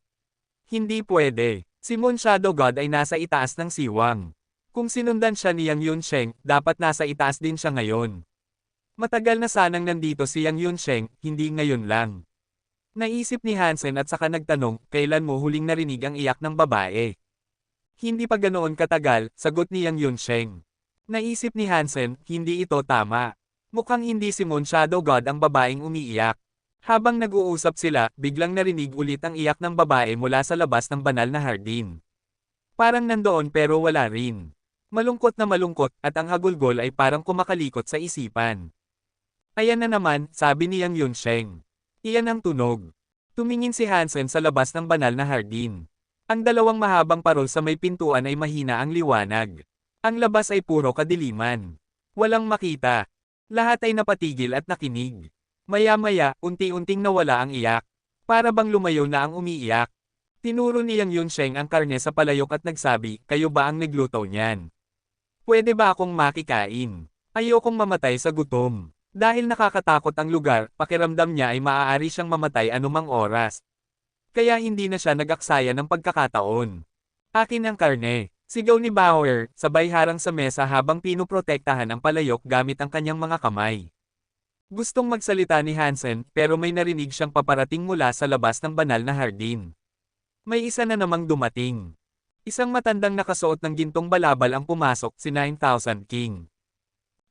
Hindi pwede. Si Moon Shadow God ay nasa itaas ng siwang. Kung sinundan siya ni Yang Yunsheng, dapat nasa itaas din siya ngayon. Matagal na sanang nandito si Yang Yunsheng, hindi ngayon lang. Naisip ni Hansen at saka nagtanong, kailan mo huling narinig ang iyak ng babae? Hindi pa ganoon katagal, sagot ni Yang Yunsheng. Naisip ni Hansen, hindi ito tama. Mukhang hindi si Moon Shadow God ang babaeng umiiyak. Habang nag-uusap sila, biglang narinig ulit ang iyak ng babae mula sa labas ng banal na hardin. Parang nandoon pero wala rin. Malungkot na malungkot at ang hagulgol ay parang kumakalikot sa isipan. Ayan na naman, sabi ni Yang Yunsheng. Iyan ang tunog. Tumingin si Hansen sa labas ng banal na hardin. Ang dalawang mahabang parol sa may pintuan ay mahina ang liwanag. Ang labas ay puro kadiliman. Walang makita. Lahat ay napatigil at nakinig. Maya-maya, unti-unting nawala ang iyak. Para bang lumayo na ang umiiyak. Tinuro ni Yang Yunsheng ang karne sa palayok at nagsabi, kayo ba ang nagluto niyan? Pwede ba akong makikain? Ayokong mamatay sa gutom. Dahil nakakatakot ang lugar, pakiramdam niya ay maaari siyang mamatay anumang oras. Kaya hindi na siya nag-aksaya ng pagkakataon. Akin ang karne. Sigaw ni Bauer, sabay harang sa mesa habang pinoprotektahan ang palayok gamit ang kanyang mga kamay. Gustong magsalita ni Hansen pero may narinig siyang paparating mula sa labas ng banal na hardin. May isa na namang dumating. Isang matandang nakasuot ng gintong balabal ang pumasok, si 9,000 King.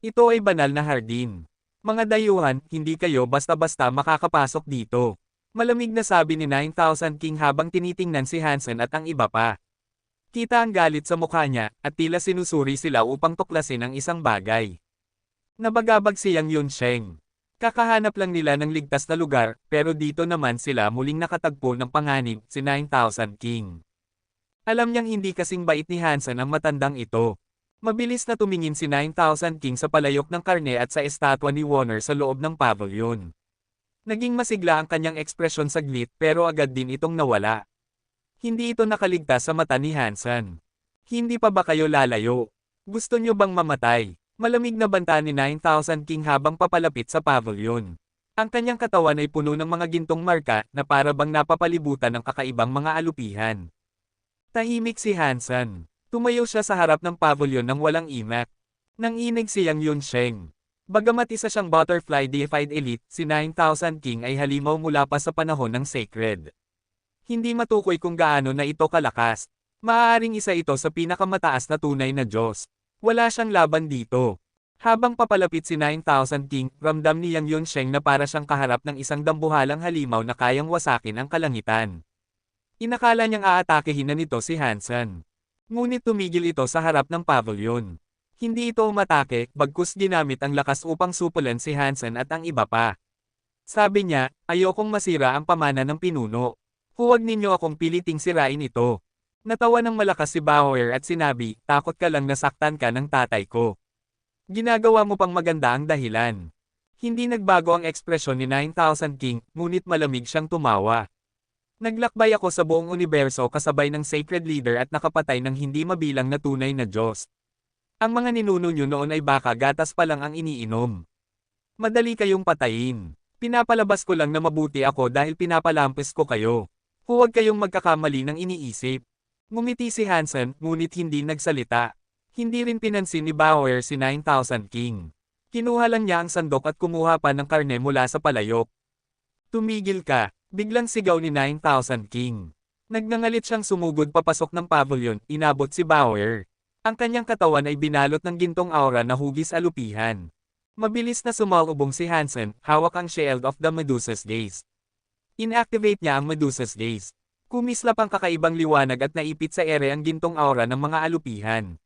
Ito ay banal na hardin. Mga dayuhan, hindi kayo basta-basta makakapasok dito. Malamig na sabi ni 9,000 King habang tinitingnan si Hansen at ang iba pa. Kita ang galit sa mukha niya at tila sinusuri sila upang tuklasin ang isang bagay. Nabagabag si Yang Yunsheng. Kakahanap lang nila ng ligtas na lugar, pero dito naman sila muling nakatagpo ng panganib, si 9,000 King. Alam niyang hindi kasing bait ni Hansen ang matandang ito. Mabilis na tumingin si 9,000 King sa palayok ng karne at sa estatwa ni Warner sa loob ng pavilion. Naging masigla ang kanyang ekspresyon saglit pero agad din itong nawala. Hindi ito nakaligtas sa mata ni Hansen. Hindi pa ba kayo lalayo? Gusto niyo bang mamatay? Malamig na banta ni 9,000 King habang papalapit sa pavilion. Ang kanyang katawan ay puno ng mga gintong marka na para bang napapalibutan ng kakaibang mga alupihan. Tahimik si Hansen. Tumayo siya sa harap ng pavilion nang walang imak. Nanginig si Yang Yunsheng. Bagamat isa siyang butterfly deified elite, si 9,000 King ay halimaw mula pa sa panahon ng sacred. Hindi matukoy kung gaano na ito kalakas. Maaaring isa ito sa pinakamataas na tunay na Diyos. Wala siyang laban dito. Habang papalapit si 9,000 King, ramdam ni Yang Yunsheng na para siyang kaharap ng isang dambuhalang halimaw na kayang wasakin ang kalangitan. Inakala niyang aatakehin na nito si Hansen. Ngunit tumigil ito sa harap ng pavilion. Hindi ito umatake, bagkus ginamit ang lakas upang supulan si Hansen at ang iba pa. Sabi niya, ayokong masira ang pamana ng pinuno. Huwag ninyo akong piliting sirain ito. Natawa ng malakas si Bauer at sinabi, takot ka lang nasaktan ka ng tatay ko. Ginagawa mo pang maganda ang dahilan. Hindi nagbago ang ekspresyon ni 9,000 King, ngunit malamig siyang tumawa. Naglakbay ako sa buong universo kasabay ng sacred leader at nakapatay ng hindi mabilang na tunay na Diyos. Ang mga ninuno nyo noon ay baka gatas pa lang ang iniinom. Madali kayong patayin. Pinapalabas ko lang na mabuti ako dahil pinapalampes ko kayo. Huwag kayong magkakamali ng iniisip. Ngumiti si Hansen, ngunit hindi nagsalita. Hindi rin pinansin ni Bauer si 9,000 King. Kinuha lang niya ang sandok at kumuha pa ng karne mula sa palayok. Tumigil ka, biglang sigaw ni 9,000 King. Nagngangalit siyang sumugod papasok ng pavilion, inabot si Bauer. Ang kanyang katawan ay binalot ng gintong aura na hugis alupihan. Mabilis na sumalubong si Hansen, hawak ang Shield of the Medusa's Gaze. Inactivate niya ang Medusa's Gaze. Kumislap ang kakaibang liwanag at naipit sa ere ang gintong aura ng mga alupihan.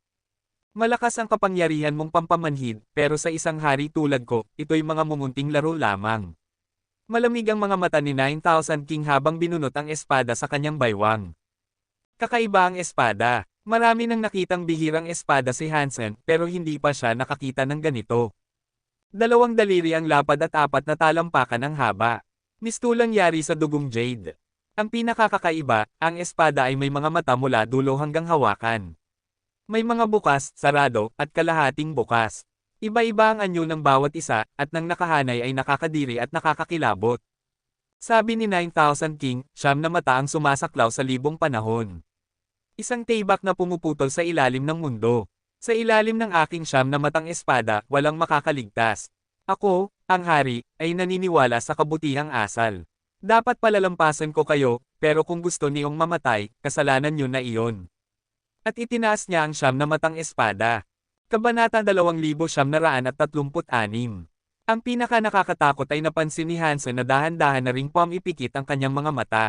Malakas ang kapangyarihan mong pampamanhid, pero sa isang hari tulad ko, ito'y mga mumunting laro lamang. Malamig ang mga mata ni 9,000 King habang binunot ang espada sa kanyang baywang. Kakaiba ang espada. Marami nang nakitang bihirang espada si Hansen, pero hindi pa siya nakakita ng ganito. Dalawang daliri ang lapad at apat na talampakan ang haba. Mistulang yari sa dugong jade. Ang pinakakakaiba, ang espada ay may mga mata mula dulo hanggang hawakan. May mga bukas, sarado, at kalahating bukas. Iba-iba ang anyo ng bawat isa, at nang nakahanay ay nakakadiri at nakakakilabot. Sabi ni 9,000 King, 9 na mata ang sumasaklaw sa libong panahon. Isang tibak na pumuputol sa ilalim ng mundo. Sa ilalim ng aking 9 na matang espada, walang makakaligtas. Ako, ang hari, ay naniniwala sa kabutihang asal. Dapat palalampasan ko kayo, pero kung gusto niyong mamatay, kasalanan niyo na iyon. At itinaas niya ang siyam na matang espada. Kabanata 2936. Ang pinaka nakakatakot ay napansin ni Hansen na dahan-dahan na ring pumipikit ang kanyang mga mata.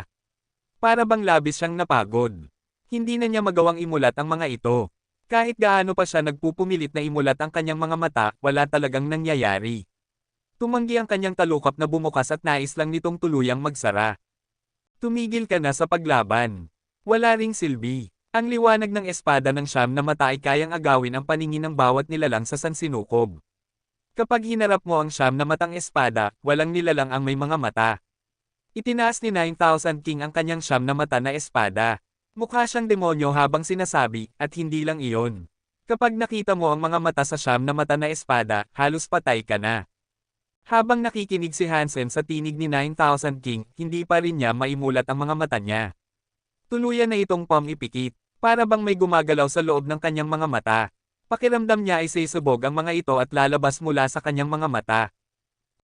Para bang labis siyang napagod. Hindi na niya magawang imulat ang mga ito. Kahit gaano pa siya nagpupumilit na imulat ang kanyang mga mata, wala talagang nangyayari. Tumanggi ang kanyang talukap na bumukas at nais lang nitong tuluyang magsara. Tumigil ka na sa paglaban. Wala ring silbi. Ang liwanag ng espada ng siyam na mata ay kayang agawin ang paningin ng bawat nilalang sa sansinukob. Kapag hinarap mo ang siyam na matang espada, walang nilalang ang may mga mata. Itinaas ni 9,000 King ang kanyang siyam na mata na espada. Mukha siyang demonyo habang sinasabi, at hindi lang iyon. Kapag nakita mo ang mga mata sa siyam na mata na espada, halos patay ka na. Habang nakikinig si Hansen sa tinig ni 9,000 King, hindi pa rin niya maimulat ang mga mata niya. Tuluyan na itong pumipikit. Para bang may gumagalaw sa loob ng kanyang mga mata. Pakiramdam niya ay sisubog ang mga ito at lalabas mula sa kanyang mga mata.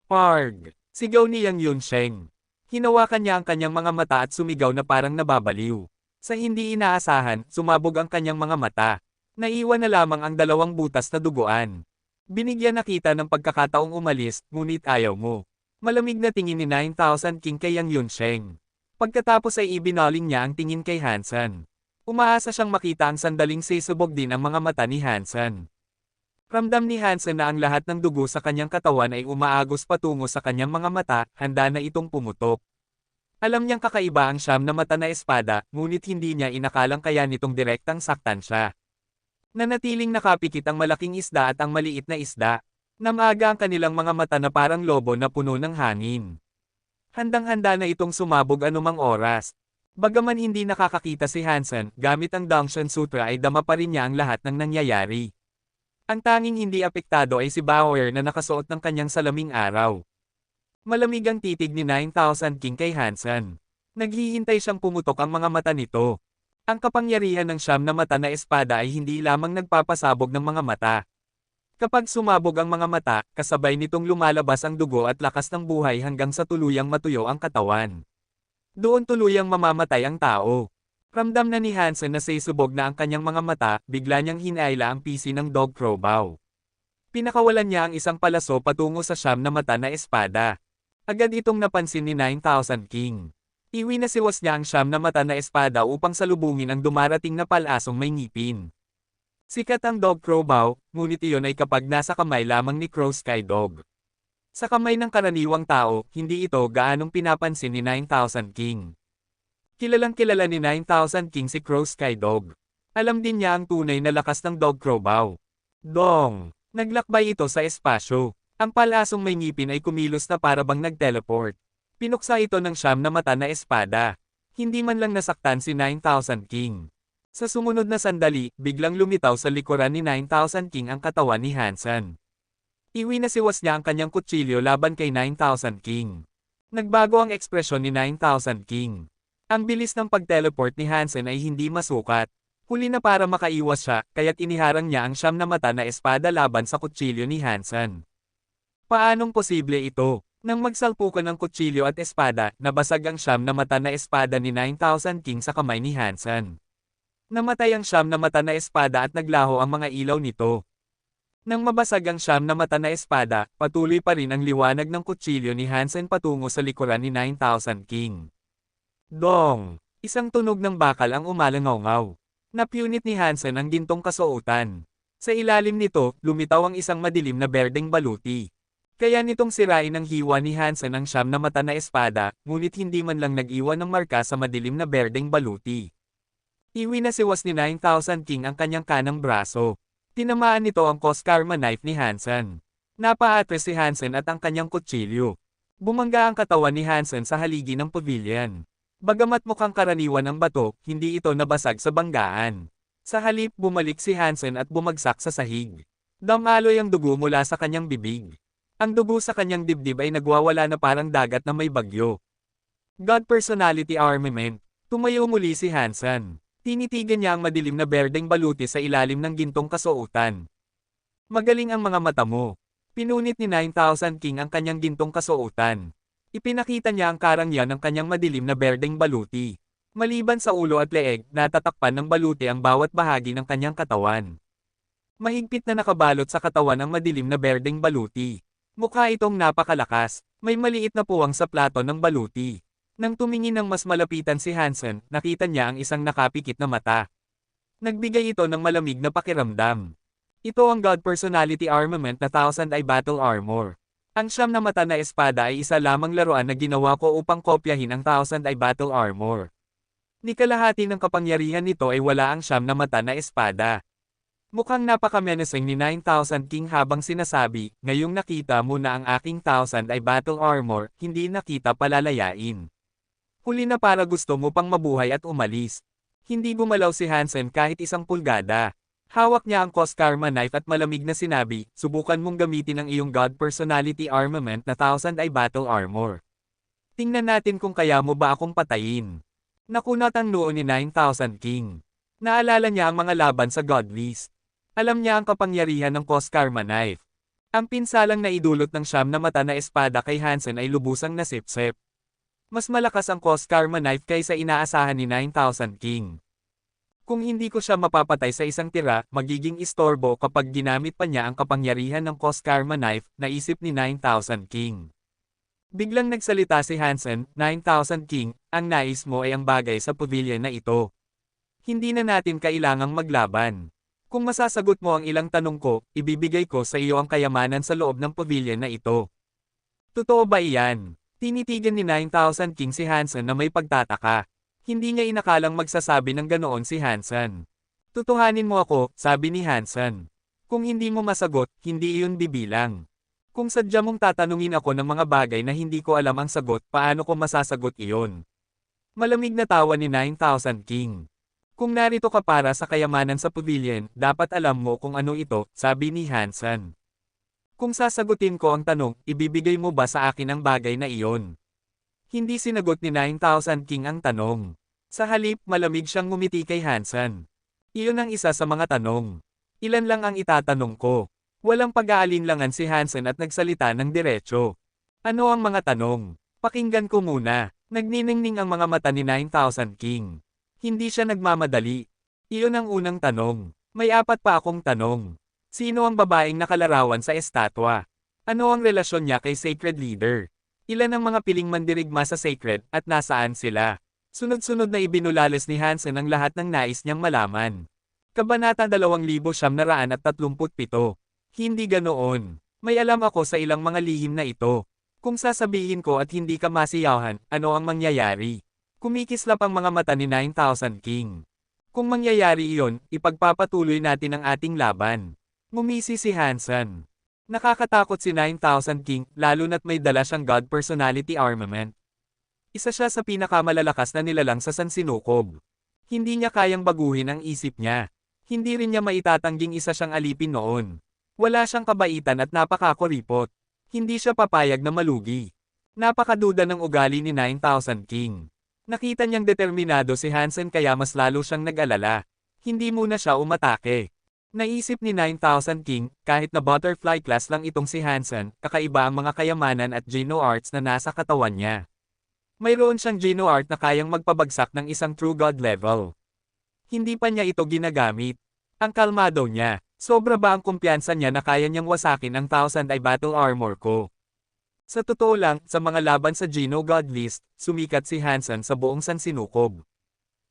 Parg! Sigaw ni Yang Yunsheng. Hinawakan niya ang kanyang mga mata at sumigaw na parang nababaliw. Sa hindi inaasahan, sumabog ang kanyang mga mata. Naiwan na lamang ang dalawang butas na duguan. Binigyan na kita ng pagkakataong umalis, ngunit ayaw mo. Malamig na tingin ni 9,000 King kay Yang Yunsheng. Pagkatapos ay ibinaling niya ang tingin kay Hansen. Umaasa siyang makita ang sandaling sisubog din ang mga mata ni Hansen. Ramdam ni Hansen na ang lahat ng dugo sa kanyang katawan ay umaagos patungo sa kanyang mga mata, handa na itong pumutok. Alam niyang kakaiba ang siyam na mata na espada, ngunit hindi niya inakalang kaya nitong direktang saktan siya. Nanatiling nakapikit ang malaking isda at ang maliit na isda. Namaga ang kanilang mga mata na parang lobo na puno ng hangin. Handang-handa na itong sumabog anumang oras. Bagaman hindi nakakakita si Hansen, gamit ang Dangshan Sutra ay dama pa rin niya ang lahat ng nangyayari. Ang tanging hindi apektado ay si Bauer na nakasuot ng kanyang salaming araw. Malamig ang titig ni 9,000 King kay Hansen. Naghihintay siyang pumutok ang mga mata nito. Ang kapangyarihan ng siyam na mata na espada ay hindi lamang nagpapasabog ng mga mata. Kapag sumabog ang mga mata, kasabay nitong lumalabas ang dugo at lakas ng buhay hanggang sa tuluyang matuyo ang katawan. Doon tuluyang mamamatay ang tao. Ramdam na ni Hansen na sisubog na ang kanyang mga mata, bigla niyang hinaila ang pisi ng dog crowbow. Pinakawalan niya ang isang palaso patungo sa siyam na mata na espada. Agad itong napansin ni 9,000 King. Iwinasiwas niya ang siyam na mata na espada upang salubungin ang dumarating na palasong may ngipin. Sikat ang dog crowbow, ngunit iyon ay kapag nasa kamay lamang ni Crow Sky Dog. Sa kamay ng karaniwang tao, hindi ito gaanong pinapansin ni 9,000 King. Kilalang kilala ni 9,000 King si Crow Sky Dog. Alam din niya ang tunay na lakas ng dog crowbow. Dong! Naglakbay ito sa espasyo. Ang palasong may ngipin ay kumilos na para bang nag-teleport. Pinuksa ito ng siyam na mata na espada. Hindi man lang nasaktan si 9,000 King. Sa sumunod na sandali, biglang lumitaw sa likuran ni 9,000 King ang katawan ni Hansen. Iwinasiwas niya ang kanyang kutsilyo laban kay 9,000 King. Nagbago ang ekspresyon ni 9,000 King. Ang bilis ng pag-teleport ni Hansen ay hindi masukat. Huli na para makaiwas siya, kaya't iniharang niya ang siyam na mata na espada laban sa kutsilyo ni Hansen. Paanong posible ito? Nang magsalpukan ng kutsilyo at espada, nabasag ang siyam na mata na espada ni 9,000 King sa kamay ni Hansen. Namatay ang siyam na mata na espada at naglaho ang mga ilaw nito. Nang mabasag ang siyam na mata na espada, patuloy pa rin ang liwanag ng kutsilyo ni Hansen patungo sa likuran ni 9,000 King. Dong! Isang tunog ng bakal ang umalangaw-ngaw. Napunit ni Hansen ang gintong kasuotan. Sa ilalim nito, lumitaw ang isang madilim na berdeng baluti. Kaya nitong sirain ang hiwa ni Hansen ang siyam na mata na espada, ngunit hindi man lang nag-iwan ng marka sa madilim na berdeng baluti. Iwinasiwas ni 9,000 King ang kanyang kanang braso. Tinamaan nito ang Coskarma knife ni Hansen. Napaatres si Hansen at ang kanyang kutsilyo. Bumangga ang katawan ni Hansen sa haligi ng pavilion. Bagamat mukhang karaniwan ang bato, hindi ito nabasag sa banggaan. Sa halip bumalik si Hansen at bumagsak sa sahig. Damaloy ang dugo mula sa kanyang bibig. Ang dugo sa kanyang dibdib ay nagwawala na parang dagat na may bagyo. God Personality Armament. Tumayo muli si Hansen. Tinitigan niya ang madilim na berdeng baluti sa ilalim ng gintong kasuotan. Magaling ang mga mata mo. Pinunit ni 9,000 King ang kanyang gintong kasuotan. Ipinakita niya ang karangyan ng kanyang madilim na berdeng baluti. Maliban sa ulo at leeg, natatakpan ng baluti ang bawat bahagi ng kanyang katawan. Mahigpit na nakabalot sa katawan ang madilim na berdeng baluti. Mukha itong napakalakas, may maliit na puwang sa plato ng baluti. Nang tumingin ng mas malapitan si Hansen, nakita niya ang isang nakapikit na mata. Nagbigay ito ng malamig na pakiramdam. Ito ang God Personality Armament na Thousand Eye Battle Armor. Ang siyam na mata na espada ay isa lamang laruan na ginawa ko upang kopyahin ang Thousand Eye Battle Armor. Ni kalahati ng kapangyarihan nito ay wala ang siyam na mata na espada. Mukhang napaka-menacing ni 9,000 King habang sinasabi, ngayong nakita mo na ang aking Thousand Eye Battle Armor, hindi na kita palalayain. Huli na para gusto mo pang mabuhay at umalis. Hindi gumalaw si Hansen kahit isang pulgada. Hawak niya ang Coskarma knife at malamig na sinabi, subukan mong gamitin ang iyong God Personality Armament na Thousand Eye Battle Armor. Tingnan natin kung kaya mo ba akong patayin. Nakunat ang noo ni 9,000 King. Naalala niya ang mga laban sa God List. Alam niya ang kapangyarihan ng Coskarma knife. Ang pinsalang naidulot ng siyam na mata na espada kay Hansen ay lubusang nasipsip. Mas malakas ang Coskarma knife kaysa inaasahan ni 9,000 King. Kung hindi ko siya mapapatay sa isang tira, magiging istorbo kapag ginamit pa niya ang kapangyarihan ng Coskarma knife, naisip ni 9,000 King. Biglang nagsalita si Hansen, 9,000 King, ang nais mo ay ang bagay sa pavilion na ito. Hindi na natin kailangang maglaban. Kung masasagot mo ang ilang tanong ko, ibibigay ko sa iyo ang kayamanan sa loob ng pavilion na ito. Totoo ba iyan? Tinitigan ni 9,000 King si Hansen na may pagtataka. Hindi niya inakalang magsasabi ng ganoon si Hansen. Tutuhanin mo ako, sabi ni Hansen. Kung hindi mo masagot, hindi iyon bibilang. Kung sadya mong tatanungin ako ng mga bagay na hindi ko alam ang sagot, paano ko masasagot iyon? Malamig na tawa ni 9,000 King. Kung narito ka para sa kayamanan sa pavilion, dapat alam mo kung ano ito, sabi ni Hansen. Kung sasagutin ko ang tanong, ibibigay mo ba sa akin ang bagay na iyon? Hindi sinagot ni 9,000 King ang tanong. Sa halip, malamig siyang ngumiti kay Hansen. Iyon ang isa sa mga tanong. Ilan lang ang itatanong ko. Walang pag-aalinlangan si Hansen at nagsalita ng diretsyo. Ano ang mga tanong? Pakinggan ko muna. Nagniningning ang mga mata ni 9,000 King. Hindi siya nagmamadali. Iyon ang unang tanong. May apat pa akong tanong. Sino ang babaeng nakalarawan sa estatwa? Ano ang relasyon niya kay Sacred Leader? Ilan ang mga piling mandirigma sa Sacred at nasaan sila? Sunod-sunod na ibinulalas ni Hansen ang lahat ng nais niyang malaman. Kabanata 2,937. Hindi ganoon. May alam ako sa ilang mga lihim na ito. Kung sasabihin ko at hindi ka masiyahan, ano ang mangyayari? Kumikislap ang mga mata ni 9,000 King. Kung mangyayari iyon, ipagpapatuloy natin ang ating laban. Ngumisi si Hansen. Nakakatakot si 9,000 King, lalo na't may dala siyang God Personality Armament. Isa siya sa pinakamalalakas na nilalang sa sansinukob. Hindi niya kayang baguhin ang isip niya. Hindi rin niya maitatangging isa siyang alipin noon. Wala siyang kabaitan at napakakuripot. Hindi siya papayag na malugi. Napakaduda ng ugali ni 9,000 King. Nakita niyang determinado si Hansen kaya mas lalo siyang nag-alala. Hindi muna siya umatake. Naisip ni 9,000 King, kahit na butterfly class lang itong si Hansen, kakaiba ang mga kayamanan at Geno Arts na nasa katawan niya. Mayroon siyang Geno Art na kayang magpabagsak ng isang True God level. Hindi pa niya ito ginagamit. Ang kalmado niya, sobra ba ang kumpiyansa niya na kaya niyang wasakin ang Thousand Eye Battle Armor ko? Sa totoo lang, sa mga laban sa Geno God List, sumikat si Hansen sa buong sansinukob.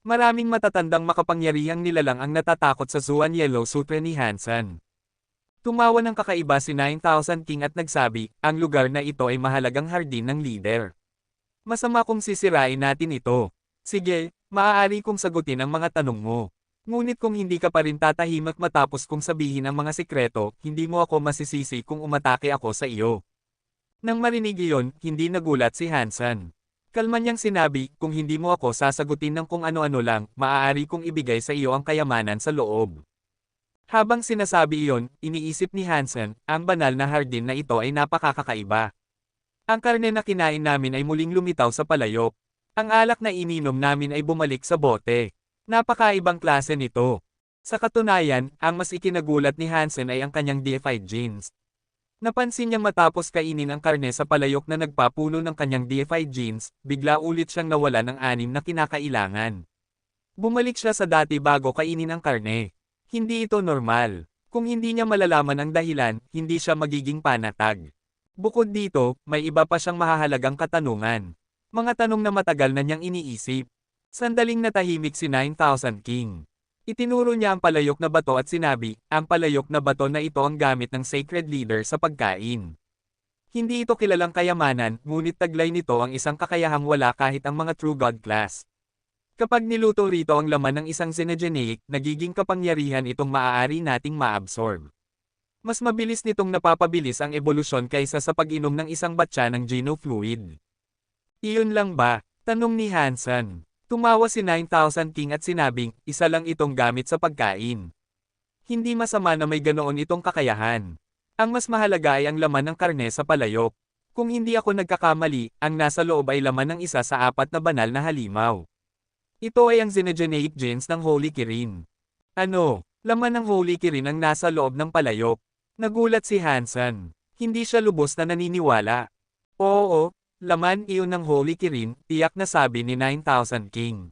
Maraming matatandang makapangyarihang nilalang ang natatakot sa Zuan Yellow Sutra ni Hansen. Tumawa ng kakaiba si 9,000 King at nagsabi, ang lugar na ito ay mahalagang hardin ng leader. Masama kung sisirain natin ito. Sige, maaari kong sagutin ang mga tanong mo. Ngunit kung hindi ka pa rin tatahimik matapos kong sabihin ang mga sikreto, hindi mo ako masisisi kung umatake ako sa iyo. Nang marinig iyon, hindi nagulat si Hansen. Kalma niyang sinabi, kung hindi mo ako sasagutin ng kung ano-ano lang, maaari kong ibigay sa iyo ang kayamanan sa loob. Habang sinasabi iyon, iniisip ni Hansen, ang banal na hardin na ito ay napakakakaiba. Ang karne na kinain namin ay muling lumitaw sa palayok. Ang alak na ininom namin ay bumalik sa bote. Napakaibang klase nito. Sa katunayan, ang mas ikinagulat ni Hansen ay ang kanyang deified genes. Napansin niyang matapos kainin ang karne sa palayok na nagpapuno ng kanyang DFI genes, bigla ulit siyang nawala ng anim na kinakailangan. Bumalik siya sa dati bago kainin ang karne. Hindi ito normal. Kung hindi niya malalaman ang dahilan, hindi siya magiging panatag. Bukod dito, may iba pa siyang mahahalagang katanungan. Mga tanong na matagal na niyang iniisip. Sandaling natahimik si 9,000 King. Itinuro niya ang palayok na bato at sinabi, ang palayok na bato na ito ang gamit ng Sacred Leader sa pagkain. Hindi ito kilalang kayamanan, ngunit taglay nito ang isang kakayahang wala kahit ang mga True God class. Kapag niluto rito ang laman ng isang xenogeneic, nagiging kapangyarihan itong maaari nating maabsorb. Mas mabilis nitong napapabilis ang ebolusyon kaysa sa pag-inom ng isang batya ng genofluid. Iyon lang ba? Tanong ni Hansen. Tumawa si 9,000 King at sinabing, isa lang itong gamit sa pagkain. Hindi masama na may ganoon itong kakayahan. Ang mas mahalaga ay ang laman ng karne sa palayok. Kung hindi ako nagkakamali, ang nasa loob ay laman ng isa sa 4 na banal na halimaw. Ito ay ang xenogeneic genes ng Holy Kirin. Ano? Laman ng Holy Kirin ang nasa loob ng palayok. Nagulat si Hansen. Hindi siya lubos na naniniwala. Oo. Laman iyon ng Holy Kirin, tiyak na sabi ni 9,000 King.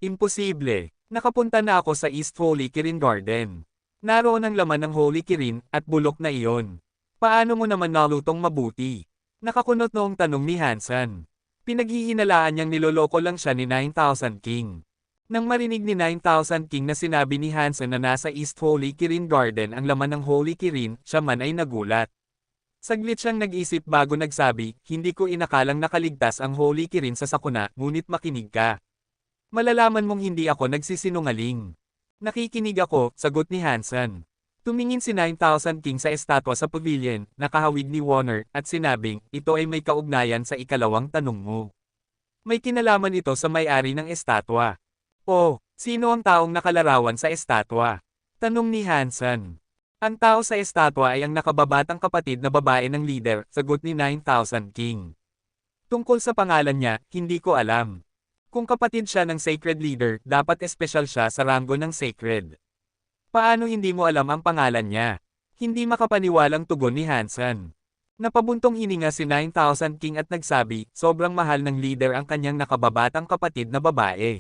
Imposible. Nakapunta na ako sa East Holy Kirin Garden. Naroon ang laman ng Holy Kirin, at bulok na iyon. Paano mo naman nalutong mabuti? Nakakunot noong tanong ni Hansen. Pinaghihinalaan niyang niloloko lang siya ni 9,000 King. Nang marinig ni 9,000 King na sinabi ni Hansen na nasa East Holy Kirin Garden ang laman ng Holy Kirin, siya man ay nagulat. Saglit siyang nag-isip bago nagsabi, hindi ko inakalang nakaligtas ang Holy Kirin sa sakuna, ngunit makinig ka. Malalaman mong hindi ako nagsisinungaling. Nakikinig ako, sagot ni Hansen. Tumingin si 9,000 King sa estatwa sa pavilion, nakahawig ni Warner, at sinabing, ito ay may kaugnayan sa ikalawang tanong mo. May kinalaman ito sa may-ari ng estatwa. Oh, sino ang taong nakalarawan sa estatwa? Tanong ni Hansen. Ang tao sa estatwa ay ang nakababatang kapatid na babae ng leader, sagot ni 9,000 King. Tungkol sa pangalan niya, hindi ko alam. Kung kapatid siya ng Sacred Leader, dapat espesyal siya sa ranggo ng Sacred. Paano hindi mo alam ang pangalan niya? Hindi makapaniwalang tugon ni Hansen. Napabuntong hininga si 9,000 King at nagsabi, sobrang mahal ng leader ang kanyang nakababatang kapatid na babae.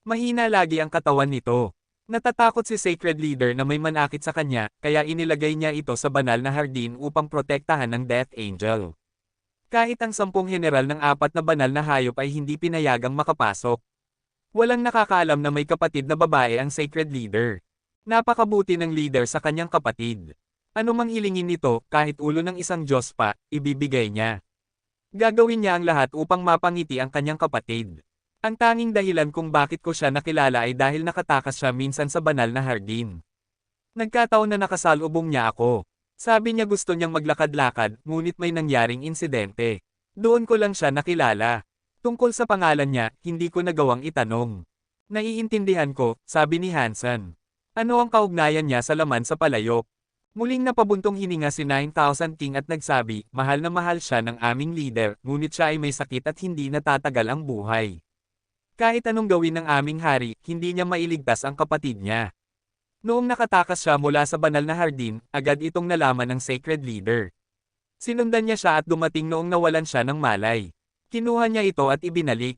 Mahina lagi ang katawan nito. Natatakot si Sacred Leader na may manakit sa kanya, kaya inilagay niya ito sa banal na hardin upang protektahan ng Death Angel. Kahit ang 10 general ng 4 na banal na hayop ay hindi pinayagang makapasok. Walang nakakaalam na may kapatid na babae ang Sacred Leader. Napakabuti ng leader sa kanyang kapatid. Ano mang hilingin nito, kahit ulo ng isang Diyos pa, ibibigay niya. Gagawin niya ang lahat upang mapangiti ang kanyang kapatid. Ang tanging dahilan kung bakit ko siya nakilala ay dahil nakatakas siya minsan sa banal na hardin. Nagkataon na nakasalubong niya ako. Sabi niya gusto niyang maglakad-lakad, ngunit may nangyaring insidente. Doon ko lang siya nakilala. Tungkol sa pangalan niya, hindi ko nagawang itanong. Naiintindihan ko, sabi ni Hansen. Ano ang kaugnayan niya sa laman sa palayok? Muling napabuntong hininga si 9,000 King at nagsabi, mahal na mahal siya ng aming leader, ngunit siya ay may sakit at hindi natatagal ang buhay. Kahit anong gawin ng aming hari, hindi niya mailigtas ang kapatid niya. Noong nakatakas siya mula sa banal na hardin, agad itong nalaman ng Sacred Leader. Sinundan niya siya at dumating noong nawalan siya ng malay. Kinuha niya ito at ibinalik.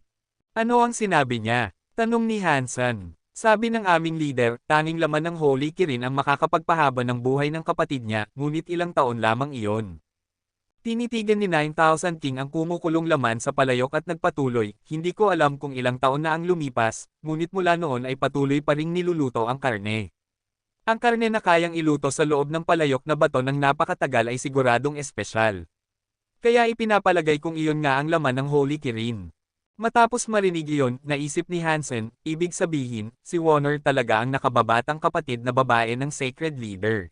Ano ang sinabi niya? Tanong ni Hansen. Sabi ng aming leader, tanging laman ng Holy Kirin ang makakapagpahaba ng buhay ng kapatid niya, ngunit ilang taon lamang iyon. Tinitigan ni 9,000 King ang kumukulong laman sa palayok at nagpatuloy, hindi ko alam kung ilang taon na ang lumipas, ngunit mula noon ay patuloy pa ring niluluto ang karne. Ang karne na kayang iluto sa loob ng palayok na bato ng napakatagal ay siguradong espesyal. Kaya ipinapalagay kong iyon nga ang laman ng Holy Kirin. Matapos marinig iyon, naisip ni Hansen, ibig sabihin, si Warner talaga ang nakababatang kapatid na babae ng Sacred Leader.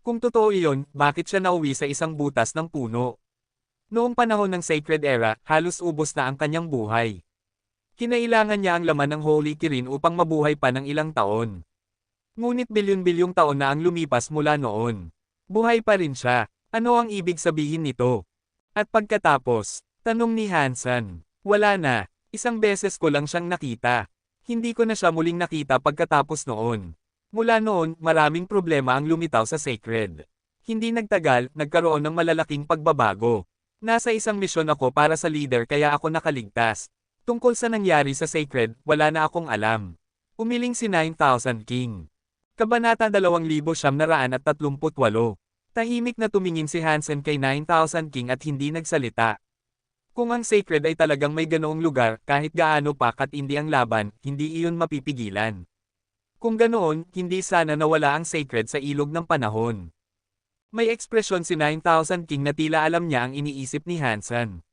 Kung totoo iyon, bakit siya nauwi sa isang butas ng puno? Noong panahon ng Sacred Era, halos ubos na ang kanyang buhay. Kinailangan niya ang laman ng Holy Kirin upang mabuhay pa ng ilang taon. Ngunit bilyon-bilyong taon na ang lumipas mula noon. Buhay pa rin siya. Ano ang ibig sabihin nito? At pagkatapos, tanong ni Hansen, wala na, isang beses ko lang siyang nakita. Hindi ko na siya muling nakita pagkatapos noon. Mula noon, maraming problema ang lumitaw sa Sacred. Hindi nagtagal, nagkaroon ng malalaking pagbabago. Nasa isang misyon ako para sa leader kaya ako nakaligtas. Tungkol sa nangyari sa Sacred, wala na akong alam. Umiling si 9,000 King. Kabanata 2938. Tahimik na tumingin si Hansen kay 9,000 King at hindi nagsalita. Kung ang Sacred ay talagang may ganoong lugar, kahit gaano pa katindi ang laban, hindi iyon mapipigilan. Kung ganoon, hindi sana nawala ang Sacred sa ilog ng panahon. May ekspresyon si 9,000 King na tila alam niya ang iniisip ni Hansen.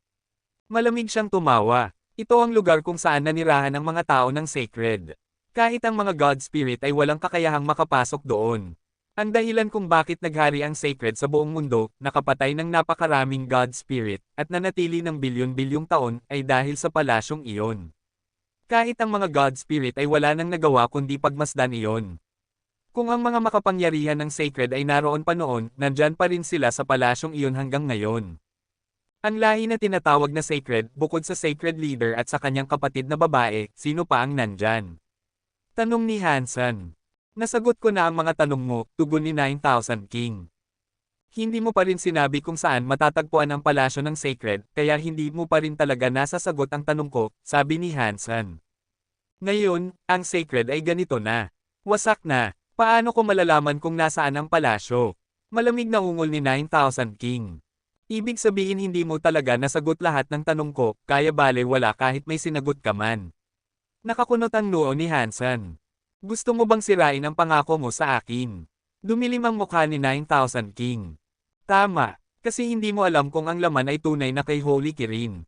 Malamig siyang tumawa. Ito ang lugar kung saan nanirahan ang mga tao ng Sacred. Kahit ang mga God Spirit ay walang kakayahang makapasok doon. Ang dahilan kung bakit naghari ang Sacred sa buong mundo, nakapatay ng napakaraming God Spirit, at nanatili ng bilyon-bilyong taon, ay dahil sa palasyong iyon. Kahit ang mga God Spirit ay wala nang nagawa kundi pagmasdan iyon. Kung ang mga makapangyarihan ng Sacred ay naroon pa noon, nandyan pa rin sila sa palasyong iyon hanggang ngayon. Ang lahi na tinatawag na Sacred, bukod sa Sacred Leader at sa kanyang kapatid na babae, sino pa ang nandyan? Tanong ni Hansen. Nasagot ko na ang mga tanong mo, tugon ni 9,000 King. Hindi mo pa rin sinabi kung saan matatagpuan ang palasyo ng Sacred, kaya hindi mo pa rin talaga nasasagot ang tanong ko, sabi ni Hansen. Ngayon, ang Sacred ay ganito na. Wasak na. Paano ko malalaman kung nasaan ang palasyo? Malamig na ungol ni 9,000 King. Ibig sabihin hindi mo talaga nasagot lahat ng tanong ko, kaya bale wala kahit may sinagot ka man. Nakakunot ang noo ni Hansen. Gusto mo bang sirain ang pangako mo sa akin? Dumilim ang mukha ni 9,000 King. Tama, kasi hindi mo alam kung ang laman ay tunay na kay Holy Kirin.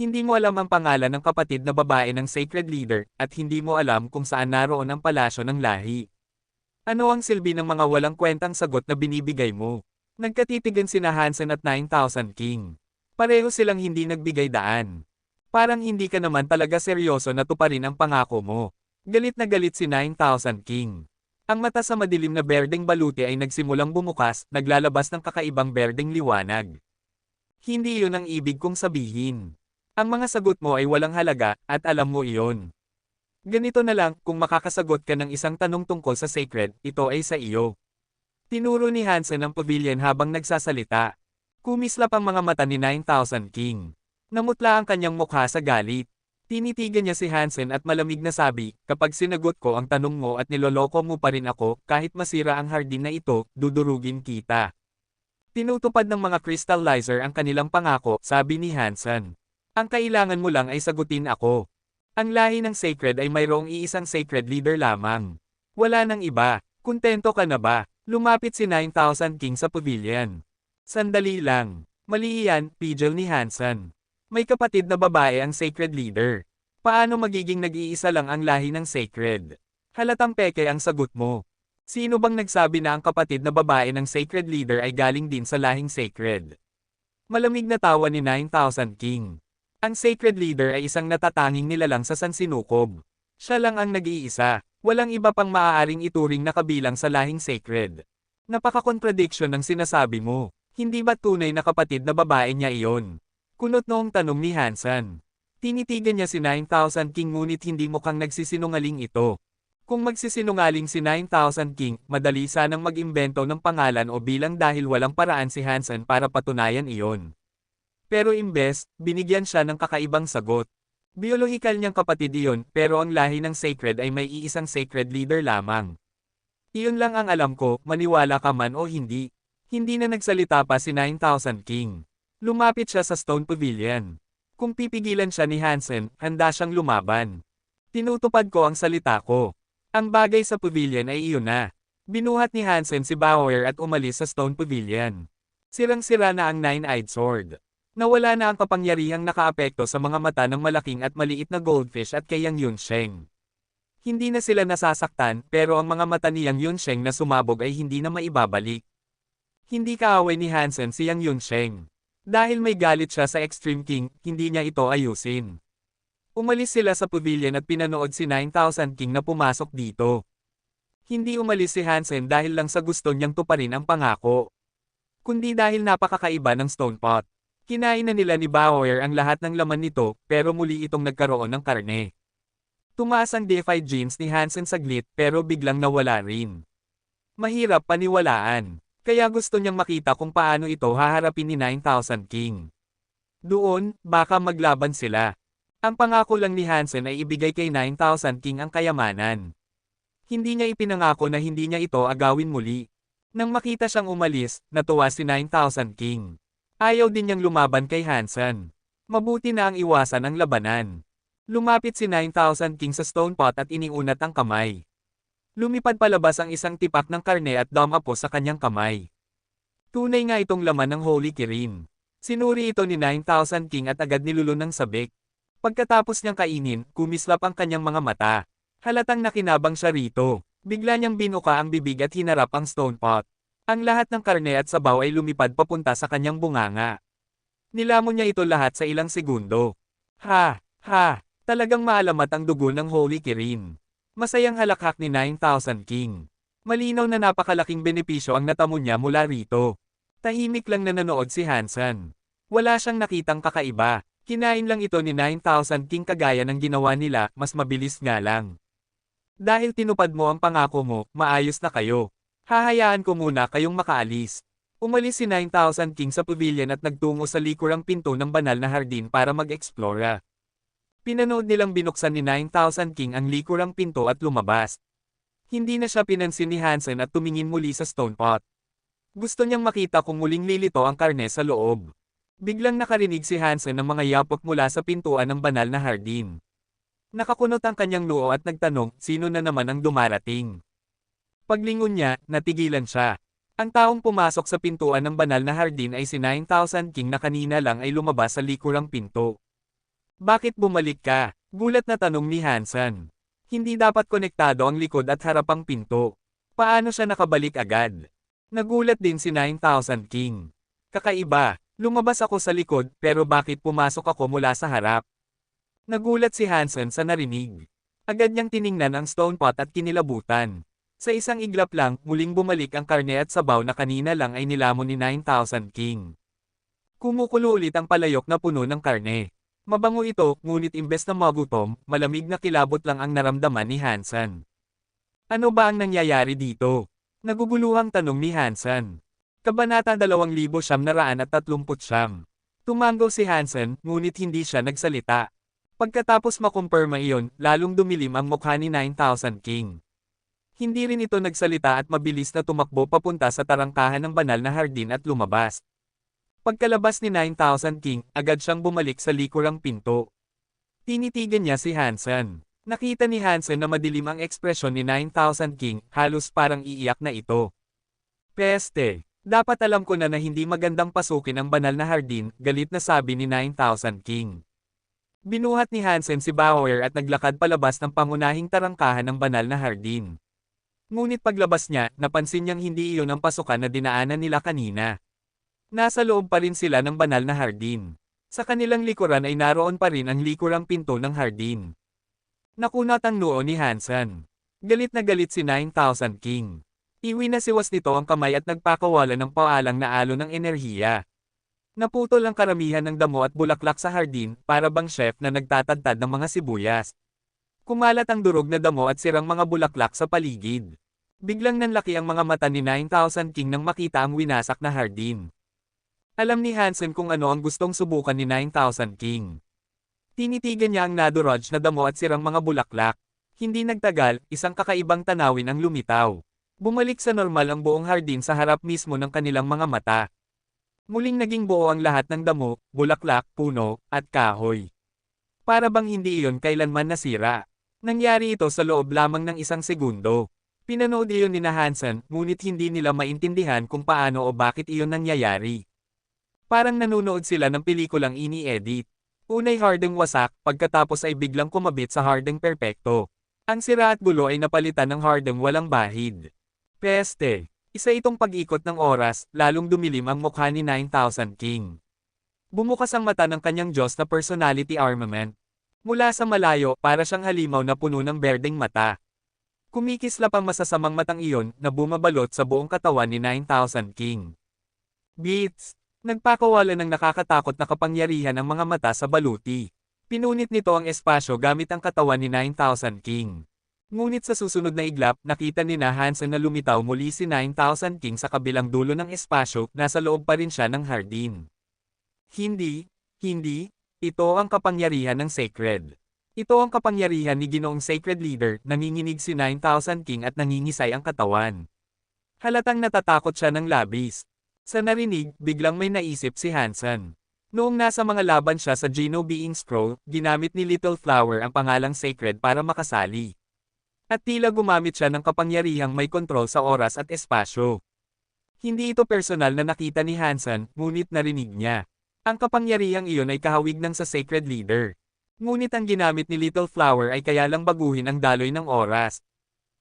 Hindi mo alam ang pangalan ng kapatid na babae ng Sacred Leader, at hindi mo alam kung saan naroon ang palasyo ng lahi. Ano ang silbi ng mga walang kwentang sagot na binibigay mo? Nagkatitigan sina Hansen at 9,000 King. Pareho silang hindi nagbigay daan. Parang hindi ka naman talaga seryoso na tuparin ang pangako mo. Galit na galit si 9,000 King. Ang mata sa madilim na berdeng baluti ay nagsimulang bumukas, naglalabas ng kakaibang berdeng liwanag. Hindi iyon ang ibig kong sabihin. Ang mga sagot mo ay walang halaga, at alam mo iyon. Ganito na lang, kung makakasagot ka ng isang tanong tungkol sa Sacred, ito ay sa iyo. Tinuro ni Hansen ang pavilion habang nagsasalita. Kumislap ang mga mata ni 9,000 King. Namutla ang kanyang mukha sa galit. Tinitigan niya si Hansen at malamig na sabi, kapag sinagot ko ang tanong mo at niloloko mo pa rin ako, kahit masira ang hardin na ito, dudurugin kita. Tinutupad ng mga crystallizer ang kanilang pangako, sabi ni Hansen. Ang kailangan mo lang ay sagutin ako. Ang lahi ng Sacred ay mayroong iisang Sacred Leader lamang. Wala nang iba. Kuntento ka na ba? Lumapit si 9,000 King sa pavilion. Sandali lang. Mali iyan, pidgel ni Hansen. May kapatid na babae ang Sacred Leader. Paano magiging nag-iisa lang ang lahi ng Sacred? Halatang peke ang sagot mo. Sino bang nagsabi na ang kapatid na babae ng Sacred Leader ay galing din sa lahing Sacred? Malamig na tawa ni 9,000 King. Ang Sacred Leader ay isang natatanging nilalang sa Sansinukob. Siya lang ang nag-iisa. Walang iba pang maaaring ituring na kabilang sa lahing Sacred. Napaka-contradiction ng sinasabi mo. Hindi ba tunay na kapatid na babae niya iyon? Kunot noong tanong ni Hansen. Tinitigan niya si 9,000 King ngunit hindi mukhang nagsisinungaling ito. Kung magsisinungaling si 9,000 King, madali sanang mag-imbento ng pangalan o bilang dahil walang paraan si Hansen para patunayan iyon. Pero imbes, binigyan siya ng kakaibang sagot. Biolohikal niyang kapatid iyon, pero ang lahi ng Sacred ay may iisang Sacred Leader lamang. Iyon lang ang alam ko, maniwala ka man o hindi. Hindi na nagsalita pa si 9,000 King. Lumapit siya sa Stone Pavilion. Kung pipigilan siya ni Hansen, handa siyang lumaban. Tinutupad ko ang salita ko. Ang bagay sa pavilion ay iyon na. Binuhat ni Hansen si Bauer at umalis sa Stone Pavilion. Sirang-sira na ang Nine-Eyed Sword. Nawala na ang kapangyarihang nakaapekto sa mga mata ng malaking at maliit na goldfish at kay Yang Yunsheng. Hindi na sila nasasaktan, pero ang mga mata ni Yang Yunsheng na sumabog ay hindi na maibabalik. Hindi kaaway ni Hansen si Yang Yunsheng. Dahil may galit siya sa Extreme King, hindi niya ito ayusin. Umalis sila sa pavilion at pinanood si 9,000 King na pumasok dito. Hindi umalis si Hansen dahil lang sa gusto niyang tuparin ang pangako. Kundi dahil napakakaiba ng Stone Pot. Kinain na nila ni Bauer ang lahat ng laman nito, pero muli itong nagkaroon ng karne. Tumaas ang DeFi genes ni Hansen saglit pero biglang nawala rin. Mahirap paniwalaan. Kaya gusto niyang makita kung paano ito haharapin ni 9,000 King. Doon, baka maglaban sila. Ang pangako lang ni Hansen ay ibigay kay 9,000 King ang kayamanan. Hindi niya ipinangako na hindi niya ito agawin muli. Nang makita siyang umalis, natuwa si 9,000 King. Ayaw din niyang lumaban kay Hansen. Mabuti na ang iwasan ang labanan. Lumapit si 9,000 King sa stone pot at iniunat ang kamay. Lumipad palabas ang isang tipak ng karne at dumapo sa kanyang kamay. Tunay nga itong laman ng Holy Kirin. Sinuri ito ni 9,000 King at agad nilulun ng sabik. Pagkatapos niyang kainin, kumislap ang kanyang mga mata. Halatang nakinabang siya rito. Bigla niyang binuka ang bibig at hinarap ang stone pot. Ang lahat ng karne at sabaw ay lumipad papunta sa kanyang bunganga. Nilamon niya ito lahat sa ilang segundo. Ha! Ha! Talagang maalamat ang dugo ng Holy Kirin. Masayang halakhak ni 9,000 King. Malinaw na napakalaking benepisyo ang natamo niya mula rito. Tahimik lang na nanood si Hansen. Wala siyang nakitang kakaiba. Kinain lang ito ni 9,000 King kagaya ng ginawa nila, mas mabilis nga lang. Dahil tinupad mo ang pangako mo, maayos na kayo. Hahayaan ko muna kayong makaalis. Umalis si 9,000 King sa pavilion at nagtungo sa likurang pinto ng banal na hardin para mag-explora. Pinanood nilang binuksan ni 9,000 King ang likurang pinto at lumabas. Hindi na siya pinansin ni Hansen at tumingin muli sa stone pot. Gusto niyang makita kung muling lilito ang karne sa loob. Biglang nakarinig si Hansen ng mga yapok mula sa pintuan ng banal na hardin. Nakakunot ang kanyang noo at nagtanong, sino na naman ang dumarating? Paglingon niya, natigilan siya. Ang taong pumasok sa pintuan ng banal na hardin ay si 9,000 King na kanina lang ay lumabas sa likurang pinto. Bakit bumalik ka? Gulat na tanong ni Hansen. Hindi dapat konektado ang likod at harapang pinto. Paano siya nakabalik agad? Nagulat din si 9,000 King. Kakaiba, lumabas ako sa likod pero bakit pumasok ako mula sa harap? Nagulat si Hansen sa narinig. Agad niyang tiningnan ang stone pot at kinilabutan. Sa isang iglap lang, muling bumalik ang karne at sabaw na kanina lang ay nilamon ni 9,000 King. Kumukulo ulit ang palayok na puno ng karne. Mabango ito, ngunit imbes na magutom, malamig na kilabot lang ang naramdaman ni Hansen. Ano ba ang nangyayari dito? Naguguluhang tanong ni Hansen. Kabanata 2,939. Tumango si Hansen, ngunit hindi siya nagsalita. Pagkatapos makumpirma iyon, lalong dumilim ang mukha ni 9,000 King. Hindi rin ito nagsalita at mabilis na tumakbo papunta sa tarangkahan ng banal na hardin at lumabas. Pagkalabas ni 9,000 King, agad siyang bumalik sa likurang pinto. Tinitigan niya si Hansen. Nakita ni Hansen na madilim ang ekspresyon ni 9,000 King, halos parang iiyak na ito. Peste! Dapat alam ko na hindi magandang pasukin ang banal na hardin, galit na sabi ni 9,000 King. Binuhat ni Hansen si Bauer at naglakad palabas ng pangunahing tarangkahan ng banal na hardin. Ngunit paglabas niya, napansin niyang hindi iyon ang pasukan na dinaanan nila kanina. Nasa loob pa rin sila ng banal na hardin. Sa kanilang likuran ay naroon pa rin ang likurang pinto ng hardin. Nakunat ang noo ni Hansen. Galit na galit si 9,000 King. Iwinasiwas nito ang kamay at nagpakawala ng paalang na alon ng enerhiya. Naputol ang karamihan ng damo at bulaklak sa hardin, para bang chef na nagtatadtad ng mga sibuyas. Kumalat ang durog na damo at sirang mga bulaklak sa paligid. Biglang nanlaki ang mga mata ni 9,000 King nang makita ang winasak na hardin. Alam ni Hansen kung ano ang gustong subukan ni 9,000 King. Tinitigan niya ang nadurog na damo at sirang mga bulaklak. Hindi nagtagal, isang kakaibang tanawin ang lumitaw. Bumalik sa normal ang buong hardin sa harap mismo ng kanilang mga mata. Muling naging buo ang lahat ng damo, bulaklak, puno, at kahoy. Para bang hindi iyon kailanman nasira. Nangyari ito sa loob lamang ng isang segundo. Pinanood iyon ni Hansen, ngunit hindi nila maintindihan kung paano o bakit iyon nangyayari. Parang nanonood sila ng pelikulang ini-edit. Unay hardeng wasak, pagkatapos ay biglang kumabit sa hardeng perpekto. Ang sira at gulo ay napalitan ng hardeng walang bahid. Peste! Isa itong pag-ikot ng oras, lalong dumilim ang mukha ni 9,000 King. Bumukas ang mata ng kanyang Diyos na personality armament. Mula sa malayo, para siyang halimaw na puno ng berdeng mata. Kumikislap ang masasamang matang iyon na bumabalot sa buong katawan ni 9,000 King. Beats! Nagpakawala ng nakakatakot na kapangyarihan ang mga mata sa baluti. Pinunit nito ang espasyo gamit ang katawan ni 9,000 King. Ngunit sa susunod na iglap, nakita ni na Hansen na lumitaw muli si 9000 King sa kabilang dulo ng espasyo, nasa loob pa rin siya ng hardin. Hindi, ito ang kapangyarihan ng Sacred. Ito ang kapangyarihan ni Ginoong Sacred Leader, nanginginig si 9000 King at nangingisay ang katawan. Halatang natatakot siya ng labis. Sa narinig, biglang may naisip si Hansen. Noong nasa mga laban siya sa Geno Being Scroll, ginamit ni Little Flower ang pangalang Sacred para makasali. At tila gumamit siya ng kapangyarihang may kontrol sa oras at espasyo. Hindi ito personal na nakita ni Hansen, ngunit narinig niya. Ang kapangyarihang iyon ay kahawig ng sa Sacred Leader. Ngunit ang ginamit ni Little Flower ay kaya lang baguhin ang daloy ng oras.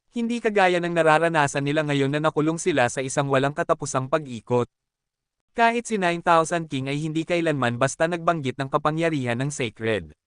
Hindi kagaya ng nararanasan nila ngayon na nakulong sila sa isang walang katapusang pag-ikot. Kahit si 9000 King ay hindi kailanman basta nagbanggit ng kapangyarihan ng Sacred.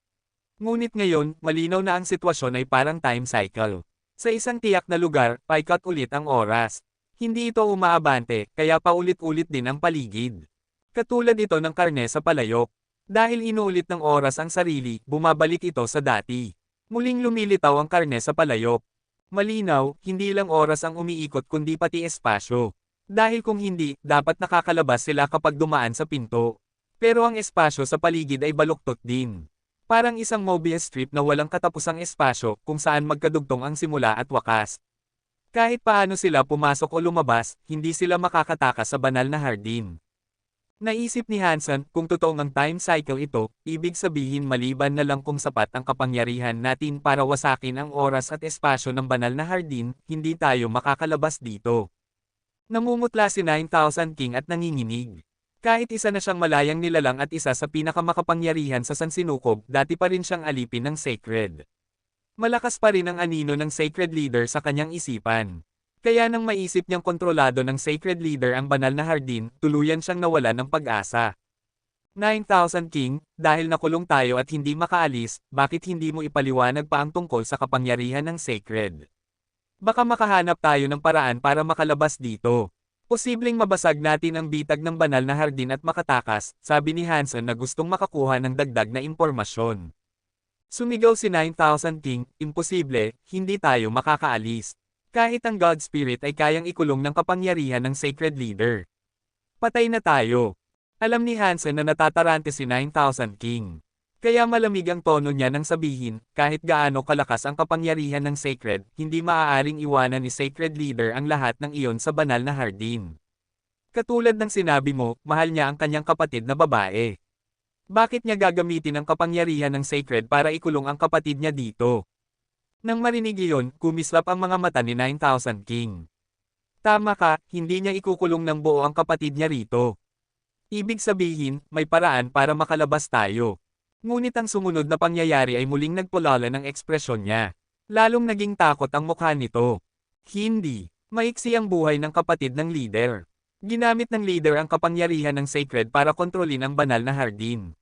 Ngunit ngayon, malinaw na ang sitwasyon ay parang time cycle. Sa isang tiyak na lugar, paikot ulit ang oras. Hindi ito umaabante, kaya paulit-ulit din ang paligid. Katulad ito ng karne sa palayok. Dahil inuulit ng oras ang sarili, bumabalik ito sa dati. Muling lumilitaw ang karne sa palayok. Malinaw, hindi lang oras ang umiikot kundi pati espasyo. Dahil kung hindi, dapat nakakalabas sila kapag dumaan sa pinto. Pero ang espasyo sa paligid ay baluktot din. Parang isang Mobius strip na walang katapusang espasyo kung saan magkadugtong ang simula at wakas. Kahit paano sila pumasok o lumabas, hindi sila makakatakas sa banal na hardin. Naisip ni Hansen, kung totoong ang time cycle ito, ibig sabihin maliban na lang kung sapat ang kapangyarihan natin para wasakin ang oras at espasyo ng banal na hardin, hindi tayo makakalabas dito. Namumutla si 9000 King at nanginginig. Kahit isa na siyang malayang nilalang at isa sa pinakamakapangyarihan sa Sansinukob, dati pa rin siyang alipin ng Sacred. Malakas pa rin ang anino ng Sacred Leader sa kanyang isipan. Kaya nang maisip niyang kontrolado ng Sacred Leader ang banal na hardin, tuluyan siyang nawala ng pag-asa. 9000 King, dahil nakulong tayo at hindi makaalis, bakit hindi mo ipaliwanag pa ang tungkol sa kapangyarihan ng Sacred? Baka makahanap tayo ng paraan para makalabas dito. Posibleng mabasag natin ang bitag ng banal na hardin at makatakas, sabi ni Hansen na gustong makakuha ng dagdag na impormasyon. Sumigaw si 9000 King, imposible, hindi tayo makakaalis. Kahit ang God Spirit ay kayang ikulong ng kapangyarihan ng Sacred Leader. Patay na tayo. Alam ni Hansen na natatarante si 9000 King. Kaya malamig ang tono niya nang sabihin, kahit gaano kalakas ang kapangyarihan ng Sacred, hindi maaaring iwanan ni Sacred Leader ang lahat ng iyon sa banal na hardin. Katulad ng sinabi mo, mahal niya ang kanyang kapatid na babae. Bakit niya gagamitin ang kapangyarihan ng Sacred para ikulong ang kapatid niya dito? Nang marinig iyon, kumislap ang mga mata ni 9000 King. Tama ka, hindi niya ikukulong ng buo ang kapatid niya rito. Ibig sabihin, may paraan para makalabas tayo. Ngunit ang sumunod na pangyayari ay muling nagpulala ng ekspresyon niya. Lalong naging takot ang mukha nito. Hindi. Maiksi ang buhay ng kapatid ng leader. Ginamit ng leader ang kapangyarihan ng Sacred para kontrolin ang banal na hardin.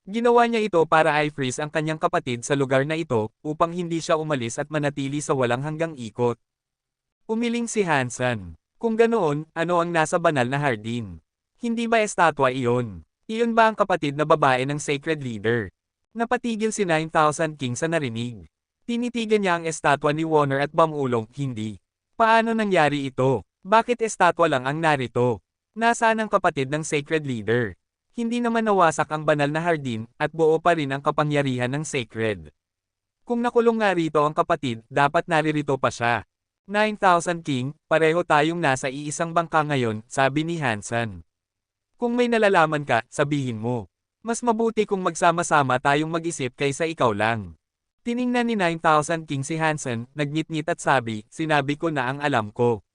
Ginawa niya ito para i-freeze ang kanyang kapatid sa lugar na ito, upang hindi siya umalis at manatili sa walang hanggang ikot. Umiling si Hansen. Kung ganoon, ano ang nasa banal na hardin? Hindi ba estatwa iyon? Iyon ba ang kapatid na babae ng Sacred Leader? Napatigil si 9000 King sa narinig. Tinitigan niya ang estatwa ni Warner at Bamulong, hindi. Paano nangyari ito? Bakit estatwa lang ang narito? Nasaan ang kapatid ng Sacred Leader? Hindi naman nawasak ang banal na hardin, at buo pa rin ang kapangyarihan ng Sacred. Kung nakulong nga rito ang kapatid, dapat naririto pa siya. 9000 King, pareho tayong nasa iisang bangka ngayon, sabi ni Hansen. Kung may nalalaman ka, sabihin mo. Mas mabuti kung magsama-sama tayong mag-isip kaysa ikaw lang. Tiningnan ni 9000 King si Hansen, nagngit-ngit at sabi, sinabi ko na ang alam ko.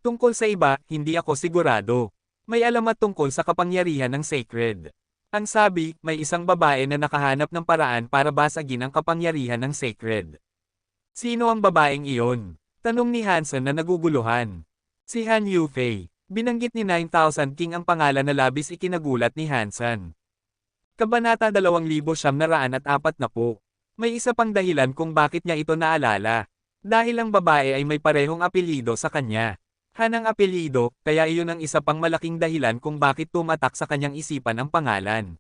Tungkol sa iba, hindi ako sigurado. May alamat tungkol sa kapangyarihan ng Sacred. Ang sabi, may isang babae na nakahanap ng paraan para basagin ang kapangyarihan ng Sacred. Sino ang babaeng iyon? Tanong ni Hansen na naguguluhan. Si Han Yufei. Binanggit ni 9000 King ang pangalan na labis ikinagulat ni Hansen. Kabanata 2940. May isa pang dahilan kung bakit niya ito naalala. Dahil ang babae ay may parehong apelyido sa kanya. Han ang apelyido, kaya iyon ang isa pang malaking dahilan kung bakit tumatak sa kanyang isipan ang pangalan.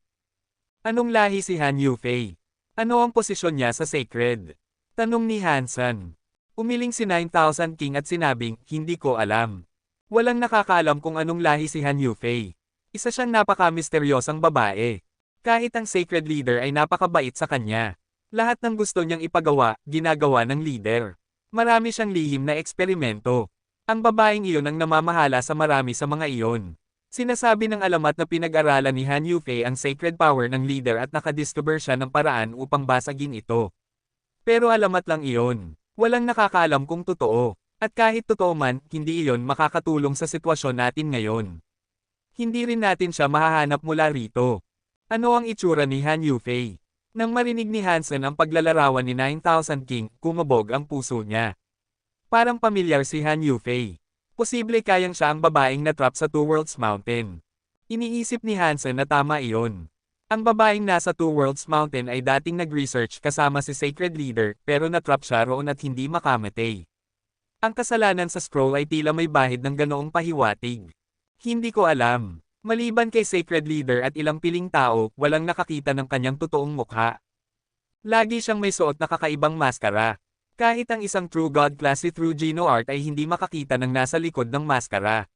Anong lahi si Han Yufei? Ano ang posisyon niya sa Sacred? Tanong ni Hansen. Umiling si 9000 King at sinabing, hindi ko alam. Walang nakakaalam kung anong lahi si Han Yufei. Isa siyang napaka-misteryosang babae. Kahit ang Sacred Leader ay napakabait sa kanya. Lahat ng gusto niyang ipagawa, ginagawa ng leader. Marami siyang lihim na eksperimento. Ang babaeng iyon ang namamahala sa marami sa mga iyon. Sinasabi ng alamat na pinag-aralan ni Han Yufei ang sacred power ng leader at nakadiscover siya ng paraan upang basagin ito. Pero alamat lang iyon. Walang nakakaalam kung totoo. At kahit totoo man, hindi iyon makakatulong sa sitwasyon natin ngayon. Hindi rin natin siya mahahanap mula rito. Ano ang itsura ni Han Yufei? Nang marinig ni Hansen ang paglalarawan ni 9000 King, kumabog ang puso niya. Parang pamilyar si Han Yufei. Posible kayang siya ang babaeng natrap sa Two Worlds Mountain. Iniisip ni Hansen na tama iyon. Ang babaeng nasa Two Worlds Mountain ay dating nag-research kasama si Sacred Leader pero natrap siya roon at hindi makamatay. Ang kasalanan sa scroll ay tila may bahid ng ganoong pahiwatig. Hindi ko alam. Maliban kay Sacred Leader at ilang piling tao, walang nakakita ng kanyang totoong mukha. Lagi siyang may suot na kakaibang maskara. Kahit ang isang True God class si True Geno Art ay hindi makakita ng nasa likod ng maskara.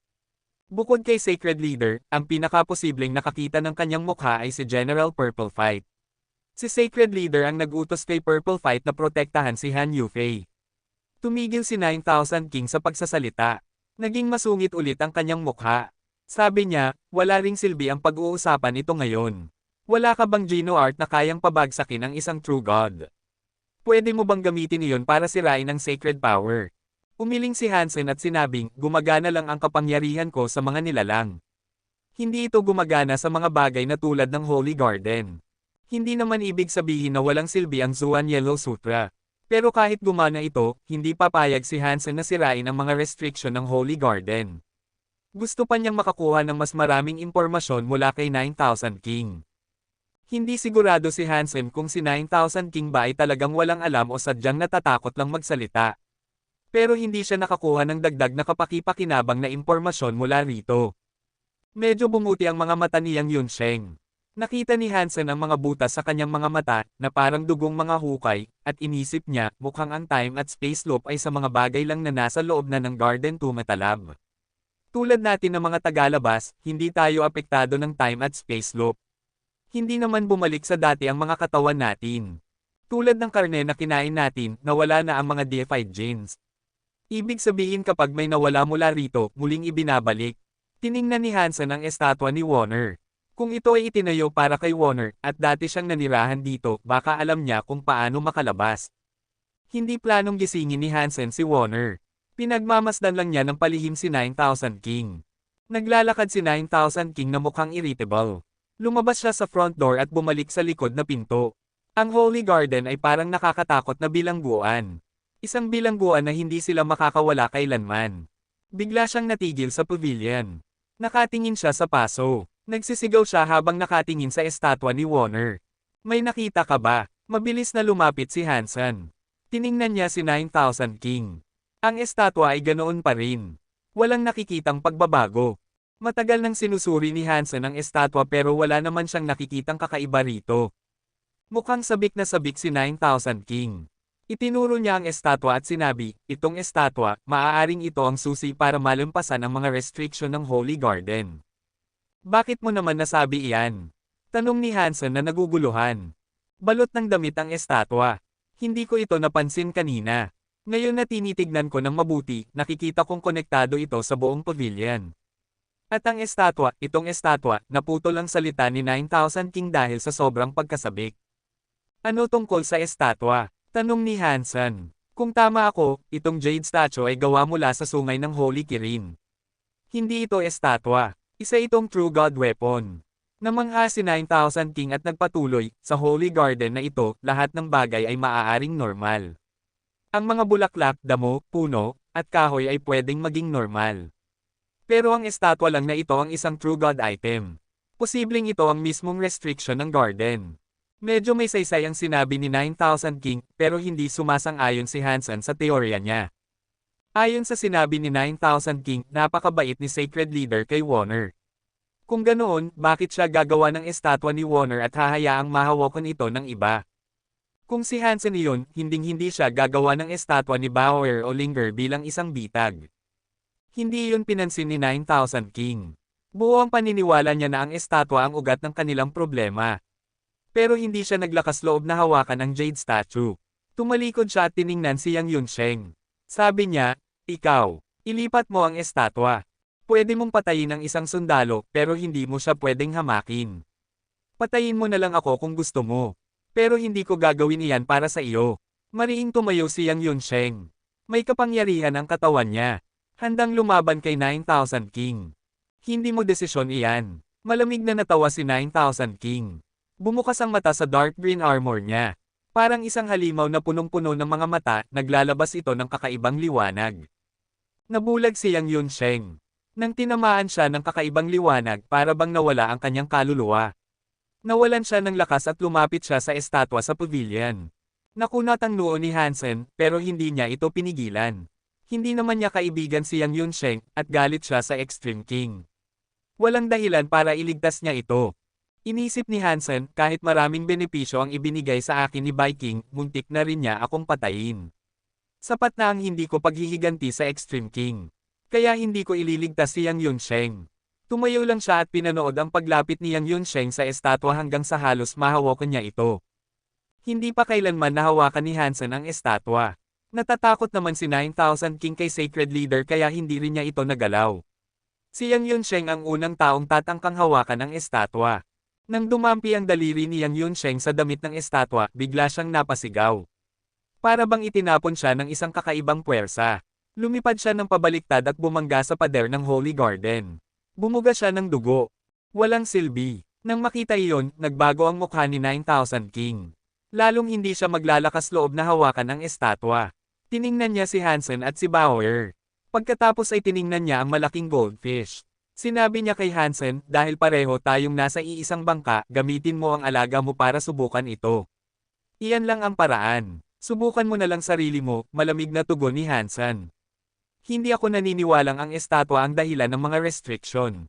Bukod kay Sacred Leader, ang pinakaposibleng nakakita ng kanyang mukha ay si General Purple Fight. Si Sacred Leader ang nag-utos kay Purple Fight na protektahan si Han Yufei. Tumigil si 9000 King sa pagsasalita. Naging masungit ulit ang kanyang mukha. Sabi niya, wala ring silbi ang pag-uusapan ito ngayon. Wala ka bang Geno Art na kayang pabagsakin ang isang True God? Pwede mo bang gamitin iyon para sirain ang sacred power? Umiling si Hansen at sinabing, gumagana lang ang kapangyarihan ko sa mga nilalang. Hindi ito gumagana sa mga bagay na tulad ng Holy Garden. Hindi naman ibig sabihin na walang silbi ang Zuan Yellow Sutra. Pero kahit gumana ito, hindi papayag si Hansen na sirain ang mga restriction ng Holy Garden. Gusto pa niyang makakuha ng mas maraming impormasyon mula kay 9000 King. Hindi sigurado si Hansen kung si 9000 King ba ay talagang walang alam o sadyang natatakot lang magsalita. Pero hindi siya nakakuha ng dagdag na kapaki-pakinabang na impormasyon mula rito. Medyo bumuti ang mga mata ni Yang Yunsheng. Nakita ni Hansen ang mga butas sa kanyang mga mata, na parang dugong mga hukay, at inisip niya, mukhang ang time at space loop ay sa mga bagay lang na nasa loob na ng Garden Tumatalab. Tulad natin ng mga tagalabas, hindi tayo apektado ng time at space loop. Hindi naman bumalik sa dati ang mga katawan natin. Tulad ng karne na kinain natin, nawala na ang mga deified genes. Ibig sabihin kapag may nawala mula rito, muling ibinabalik. Tiningnan ni Hansen ang estatwa ni Warner. Kung ito ay itinayo para kay Warner, at dati siyang nanirahan dito, baka alam niya kung paano makalabas. Hindi planong gisingin ni Hansen si Warner. Pinagmamasdan lang niya ng palihim si 9000 King. Naglalakad si 9000 King na mukhang irritable. Lumabas siya sa front door at bumalik sa likod na pinto. Ang Holy Garden ay parang nakakatakot na bilangguan. Isang bilangguan na hindi sila makakawala kailanman. Bigla siyang natigil sa pavilion. Nakatingin siya sa paso. Nagsisigaw siya habang nakatingin sa estatwa ni Warner. May nakita ka ba? Mabilis na lumapit si Hansen. Tiningnan niya si 9000 King. Ang estatwa ay ganoon pa rin. Walang nakikitang pagbabago. Matagal nang sinusuri ni Hansen ang estatwa pero wala naman siyang nakikitang kakaiba rito. Mukhang sabik na sabik si 9000 King. Itinuro niya ang estatwa at sinabi, itong estatwa, maaaring ito ang susi para malampasan ang mga restriction ng Holy Garden. Bakit mo naman nasabi iyan? Tanong ni Hansen na naguguluhan. Balot ng damit ang estatwa. Hindi ko ito napansin kanina. Ngayon na tinitignan ko ng mabuti, nakikita kong konektado ito sa buong pavilion. At ang estatwa, itong estatwa, naputol ang salita ni 9000 King dahil sa sobrang pagkasabik. Ano tungkol sa estatwa? Tanong ni Hansen. Kung tama ako, itong jade statue ay gawa mula sa sungay ng Holy Kirin. Hindi ito estatwa. Isa itong True God weapon. Namangha si 9000 King at nagpatuloy, sa Holy Garden na ito, lahat ng bagay ay maaaring normal. Ang mga bulaklak, damo, puno, at kahoy ay pwedeng maging normal. Pero ang estatwa lang na ito ang isang True God item. Posibleng ito ang mismong restriction ng garden. Medyo may saysay ang sinabi ni 9000 King, pero hindi sumasang-ayon si Hansen sa teorya niya. Ayon sa sinabi ni 9000 King, napakabait ni Sacred Leader kay Warner. Kung ganoon, bakit siya gagawa ng estatwa ni Warner at hahayaang mahawakan ito ng iba? Kung si Hansen iyon, hinding-hindi siya gagawa ng estatwa ni Bauer o Linger bilang isang bitag. Hindi iyon pinansin ni 9000 King. Buo ang paniniwala niya na ang estatwa ang ugat ng kanilang problema. Pero hindi siya naglakas loob na hawakan ang jade statue. Tumalikod siya at tiningnan si Yang Yunsheng. Sabi niya, ikaw, ilipat mo ang estatwa. Pwede mong patayin ang isang sundalo pero hindi mo siya pwedeng hamakin. Patayin mo na lang ako kung gusto mo. Pero hindi ko gagawin iyan para sa iyo. Mariing tumayo si Yang Yunsheng. May kapangyarihan ang katawan niya. Handang lumaban kay 9000 King. Hindi mo desisyon iyan. Malamig na natawa si 9000 King. Bumukas ang mata sa dark green armor niya. Parang isang halimaw na punong-puno ng mga mata, naglalabas ito ng kakaibang liwanag. Nabulag si Yang Yunsheng. Nang tinamaan siya ng kakaibang liwanag para bang nawala ang kanyang kaluluwa. Nawalan siya ng lakas at lumapit siya sa estatwa sa pavilion. Nakunat ang noo ni Hansen, pero hindi niya ito pinigilan. Hindi naman niya kaibigan si Yang Yunsheng, at galit siya sa Extreme King. Walang dahilan para iligtas niya ito. Inisip ni Hansen, kahit maraming benepisyo ang ibinigay sa akin ni Viking, muntik na rin niya akong patayin. Sapat na ang hindi ko paghihiganti sa Extreme King. Kaya hindi ko ililigtas si Yang Yunsheng. Tumayo lang siya at pinanood ang paglapit ni Yang Yunsheng sa estatwa hanggang sa halos mahawakan niya ito. Hindi pa kailanman nahawakan ni Hansen ang estatwa. Natatakot naman si 9000 King kay Sacred Leader kaya hindi rin niya ito nagalaw. Si Yang Yunsheng ang unang taong tatangkang hawakan ang estatwa. Nang dumampi ang daliri ni Yang Yunsheng sa damit ng estatwa, bigla siyang napasigaw. Para bang itinapon siya ng isang kakaibang puwersa. Lumipad siya ng pabaliktad at bumangga sa pader ng Holy Garden. Bumuga siya ng dugo. Walang silbi. Nang makita iyon, nagbago ang mukha ni 9000 King. Lalong hindi siya maglalakas loob na hawakan ang estatwa. Tiningnan niya si Hansen at si Bauer. Pagkatapos ay tiningnan niya ang malaking goldfish. Sinabi niya kay Hansen, dahil pareho tayong nasa iisang bangka, gamitin mo ang alaga mo para subukan ito. Iyan lang ang paraan. Subukan mo na lang sarili mo, malamig na tugon ni Hansen. Hindi ako naniniwalang ang estatwa ang dahilan ng mga restriction.